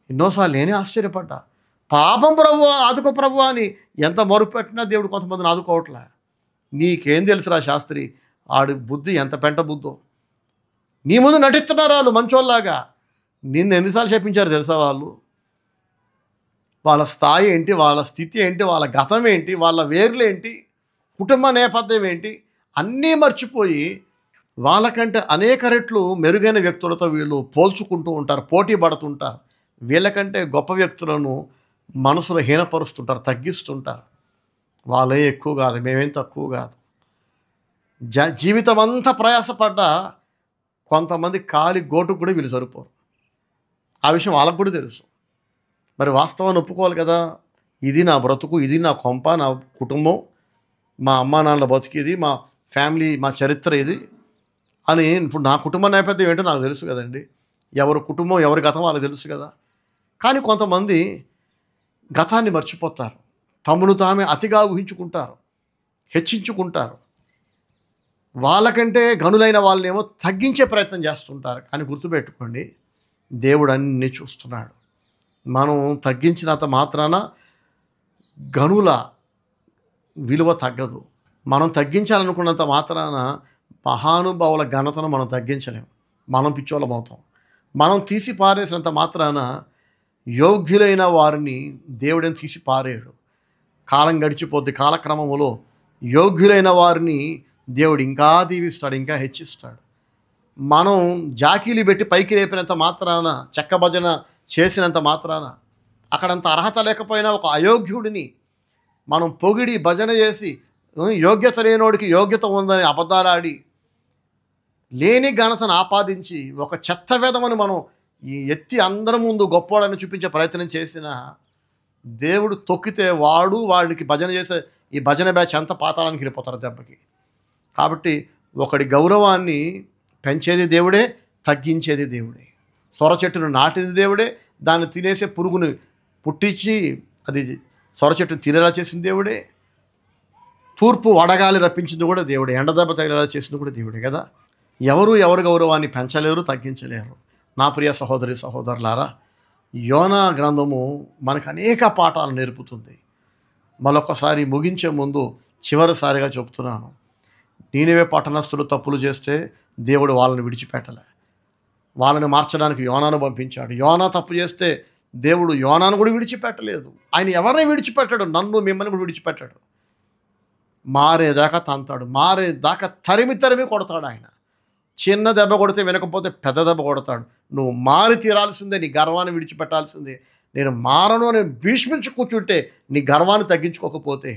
ఎన్నోసార్లు నేనే ఆశ్చర్యపడ్డా, పాపం ప్రభువా ఆదుకో ప్రభువా అని ఎంత మరుపు పెట్టినా దేవుడు కొంతమందిని ఆదుకోవట్లే. నీకేం తెలుసురా శాస్త్రి, ఆడి బుద్ధి ఎంత పెంట బుద్ధో. నీ ముందు నటిస్తున్నారు వాళ్ళు మంచోళ్ళలాగా. నిన్ను ఎన్నిసార్లు చెప్పించారు తెలుసా వాళ్ళు? వాళ్ళ స్థాయి ఏంటి, వాళ్ళ స్థితి ఏంటి, వాళ్ళ గతం ఏంటి, వాళ్ళ వేర్లు ఏంటి, కుటుంబ నేపథ్యం ఏంటి, అన్నీ మర్చిపోయి వాళ్ళకంటే అనేక రెట్లు మెరుగైన వ్యక్తులతో వీళ్ళు పోల్చుకుంటూ ఉంటారు, పోటీ పడుతుంటారు. వీళ్ళకంటే గొప్ప వ్యక్తులను మనసులో హీనపరుస్తుంటారు, తగ్గిస్తుంటారు. వాళ్ళే ఎక్కువ కాదు, మేమేం తక్కువ కాదు. జీవితం అంతా ప్రయాసపడ్డా కొంతమంది కాలి గోటుకు కూడా వీళ్ళు సరిపోరు. ఆ విషయం వాళ్ళకు కూడా తెలుసు. మరి వాస్తవాన్ని ఒప్పుకోవాలి కదా. ఇది నా బ్రతుకు, ఇది నా కొంప, నా కుటుంబం, మా అమ్మా నాన్నల బతుకు ఇది, మా ఫ్యామిలీ, మా చరిత్ర ఇది అని. ఇప్పుడు నా కుటుంబ నేపథ్యం ఏంటో నాకు తెలుసు కదండి. ఎవరి కుటుంబం, ఎవరి గతం వాళ్ళకి తెలుసు కదా. కానీ కొంతమంది గతాన్ని మర్చిపోతారు, తమను తామే అతిగా ఊహించుకుంటారు, హెచ్చించుకుంటారు. వాళ్ళకంటే గనులైన వాళ్ళనేమో తగ్గించే ప్రయత్నం చేస్తుంటారు. కానీ గుర్తుపెట్టుకోండి, దేవుడు అన్నీ చూస్తున్నాడు. మనం తగ్గించినంత మాత్రాన గనుల విలువ తగ్గదు. మనం తగ్గించాలనుకున్నంత మాత్రాన మహానుభావుల ఘనతను మనం తగ్గించలేము. మనం పిచ్చోళ్ళం అవుతాం. మనం తీసి పారేసినంత మాత్రాన యోగ్యులైన వారిని దేవుడేం తీసి పారేయడు. కాలం గడిచిపోద్ది, కాలక్రమంలో యోగ్యులైన వారిని దేవుడు ఇంకా దీవిస్తాడు, ఇంకా హెచ్చిస్తాడు. మనం జాకీలు పెట్టి పైకి లేపినంత మాత్రాన, చెక్క భజన చేసినంత మాత్రాన, అక్కడంత అర్హత లేకపోయినా ఒక అయోగ్యుడిని మనం పొగిడి భజన చేసి, యోగ్యత లేనోడికి యోగ్యత ఉందని అబద్ధాలాడి లేని ఘనతను ఆపాదించి ఒక చెత్త వేదమని మనం ఈ ఎత్తి అందరి ముందు గొప్పవాడని చూపించే ప్రయత్నం చేసిన దేవుడు తొక్కితే వాడికి భజన చేసే ఈ భజన బ్యాచ్ అంత పాతాళానికి వెళ్ళిపోతారు దెబ్బకి. కాబట్టి ఒకడి గౌరవాన్ని పెంచేది దేవుడే, తగ్గించేది దేవుడే. సొర చెట్టును నాటింది దేవుడే, దాన్ని తినేసే పురుగును పుట్టించి అది సొర చెట్టును తినేలా చేసింది దేవుడే. తూర్పు వడగాలి రప్పించింది కూడా దేవుడే, ఎండదెబ్బ తగిలేలా చేసింది కూడా దేవుడే కదా. ఎవరి గౌరవాన్ని పెంచలేరు, తగ్గించలేరు. నా ప్రియ సహోదరి సహోదరులారా, యోనా గ్రంథము మనకు అనేక పాఠాలు నేర్పుతుంది. మరొకసారి ముగించే ముందు చివరిసారిగా చెప్తున్నాను, నీనెవే పట్టణస్థులు తప్పులు చేస్తే దేవుడు వాళ్ళని విడిచిపెట్టలే, వాళ్ళని మార్చడానికి యోనాను పంపించాడు. యోనా తప్పు చేస్తే దేవుడు యోనాను కూడా విడిచిపెట్టలేదు. ఆయన ఎవరిని విడిచిపెట్టాడు? నన్ను మిమ్మల్ని కూడా విడిచిపెట్టాడు. మారేదాకా తంతాడు, మారేదాకా తరిమి కొడతాడు. ఆయన చిన్న దెబ్బ కొడితే వినకపోతే పెద్ద దెబ్బ కొడతాడు. నువ్వు మారి తీరాల్సిందే, నీ గర్వాన్ని విడిచిపెట్టాల్సిందే. నేను మారను అని భీష్మించి కూర్చుంటే, నీ గర్వాన్ని తగ్గించుకోకపోతే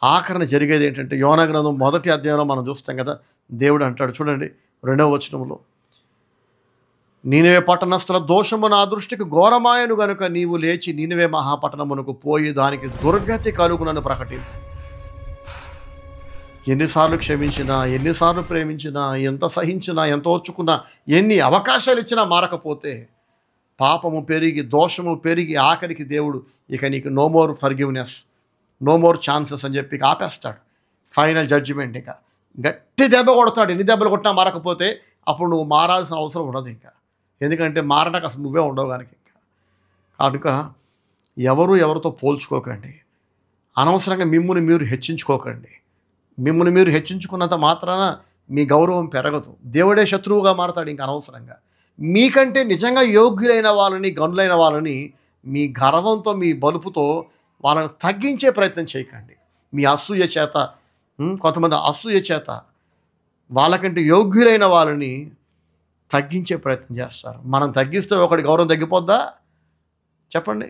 ఆఖరణ జరిగేది ఏంటంటే, యోనా గ్రంథం 1వ అధ్యాయంలో మనం చూస్తాం కదా. దేవుడు అంటాడు చూడండి, 2వ వచనంలో, నీనెవే పట్టణస్థుల దోషము నా దృష్టికి ఘోరమాయను గనుక నీవు లేచి నీనెవే మహాపట్టణమునకు పోయి దానికి దుర్గతి కలుగునని ప్రకటించు. ఎన్నిసార్లు క్షమించినా, ఎన్నిసార్లు ప్రేమించినా, ఎంత సహించినా, ఎంత ఓర్చుకున్నా, ఎన్ని అవకాశాలు ఇచ్చినా మారకపోతే పాపము పెరిగి, దోషము పెరిగి, ఆఖరికి దేవుడు ఇక నీకు no more forgiveness, no more chances అని చెప్పి ఆపేస్తాడు. Final judgement. ఇక గట్టి దెబ్బ కొడతాడు. ఎన్ని దెబ్బలు కొట్టినా మారకపోతే అప్పుడు నువ్వు మారాల్సిన అవసరం ఉండదు ఇంకా. ఎందుకంటే మారడానికి అసలు నువ్వే ఉండవు కనుక. ఇంకా కనుక ఎవరితో పోల్చుకోకండి. అనవసరంగా మిమ్మల్ని మీరు హెచ్చించుకోకండి. మిమ్మల్ని మీరు హెచ్చించుకున్నంత మాత్రాన మీ గౌరవం పెరగదు. దేవుడే శత్రువుగా మారతాడు ఇంకా అనవసరంగా. మీకంటే నిజంగా యోగ్యులైన వాళ్ళని, గనులైన వాళ్ళని మీ గర్వంతో, మీ బలుపుతో వాళ్ళని తగ్గించే ప్రయత్నం చేయకండి. మీ అసూయ చేత, కొంతమంది అసూయ చేత వాళ్ళకంటే యోగ్యులైన వాళ్ళని తగ్గించే ప్రయత్నం చేస్తారు. మనం తగ్గిస్తే ఒకటి గౌరవం తగ్గిపోద్దా చెప్పండి?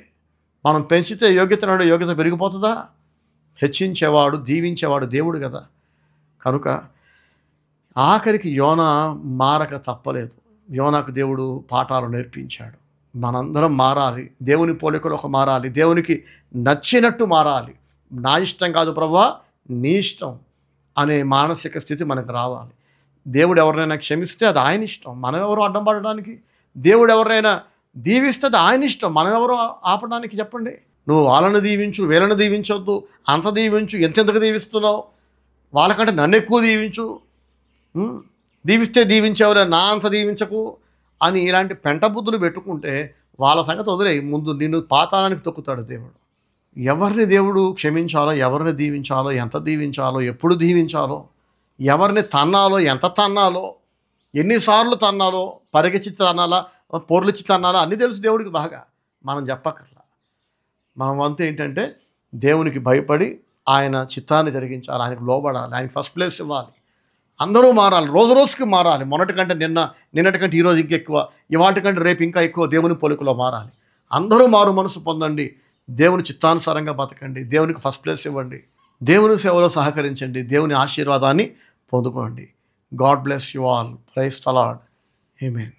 మనం పెంచితే యోగ్యత పెరిగిపోతుందా? హెచ్చించేవాడు, దీవించేవాడు దేవుడు కదా. కనుక ఆఖరికి యోనా మారక తప్పలేదు. యోనాకు దేవుడు పాఠాలు నేర్పించాడు. మనందరం మారాలి, దేవుని పోలికలో మారాలి, దేవునికి నచ్చినట్టు మారాలి. నా ఇష్టం కాదు ప్రభువా, నీ ఇష్టం అనే మానసిక స్థితి మనకు రావాలి. దేవుడు ఎవరినైనా క్షమిస్తే అది ఆయన ఇష్టం, మనం ఎవరు అడ్డం పడడానికి? దేవుడు ఎవరినైనా దీవిస్తే అది ఆయన ఇష్టం, మనం ఎవరు ఆపడానికి? చెప్పండి. నువ్వు వాళ్ళని దీవించు, వీళ్ళని దీవించొద్దు, అంత దీవించు, ఎంతెంతకు దీవిస్తున్నావు, వాళ్ళకంటే నన్ను ఎక్కువ దీవించు, దీవిస్తే దీవించేవరే, నా అంత దీవించకు అని ఇలాంటి పెంట బుద్ధులు పెట్టుకుంటే వాళ్ళ సంగతి వదిలే, ముందు నిన్ను పాతాళానికి తొక్కుతాడు దేవుడు. ఎవరిని దేవుడు క్షమించాలో, ఎవరిని దీవించాలో, ఎంత దీవించాలో, ఎప్పుడు దీవించాలో, ఎవరిని తన్నాలో, ఎంత తన్నాలో, ఎన్నిసార్లు తన్నాలో, పరిగెచ్చి తన్నాలా, పొర్లిచ్చి తన్నాలా అన్నీ తెలుసు దేవుడికి బాగా. మనం చెప్పక్కర్లా. మనం వంతు ఏంటంటే దేవునికి భయపడి ఆయన చిత్తాన్ని జరిగించాలి, ఆయనకు లోబడాలి, ఆయనకి ఫస్ట్ ప్లేస్ ఇవ్వాలి. అందరూ మారాలి, రోజు రోజుకి మారాలి. మొన్నటి కంటే నిన్నటి కంటే ఈరోజు ఇంకెక్కువ, ఇవాటి కంటే రేపు ఇంకా ఎక్కువ దేవుని పోలికలో మారాలి. అందరూ మారు మనసు పొందండి, దేవుని చిత్తానుసారంగా బతకండి, దేవునికి ఫస్ట్ ప్లేస్ ఇవ్వండి, దేవుని సేవలో సహకరించండి, దేవుని ఆశీర్వాదాన్ని పొందుకోండి. God bless you all. Praise the Lord. Amen.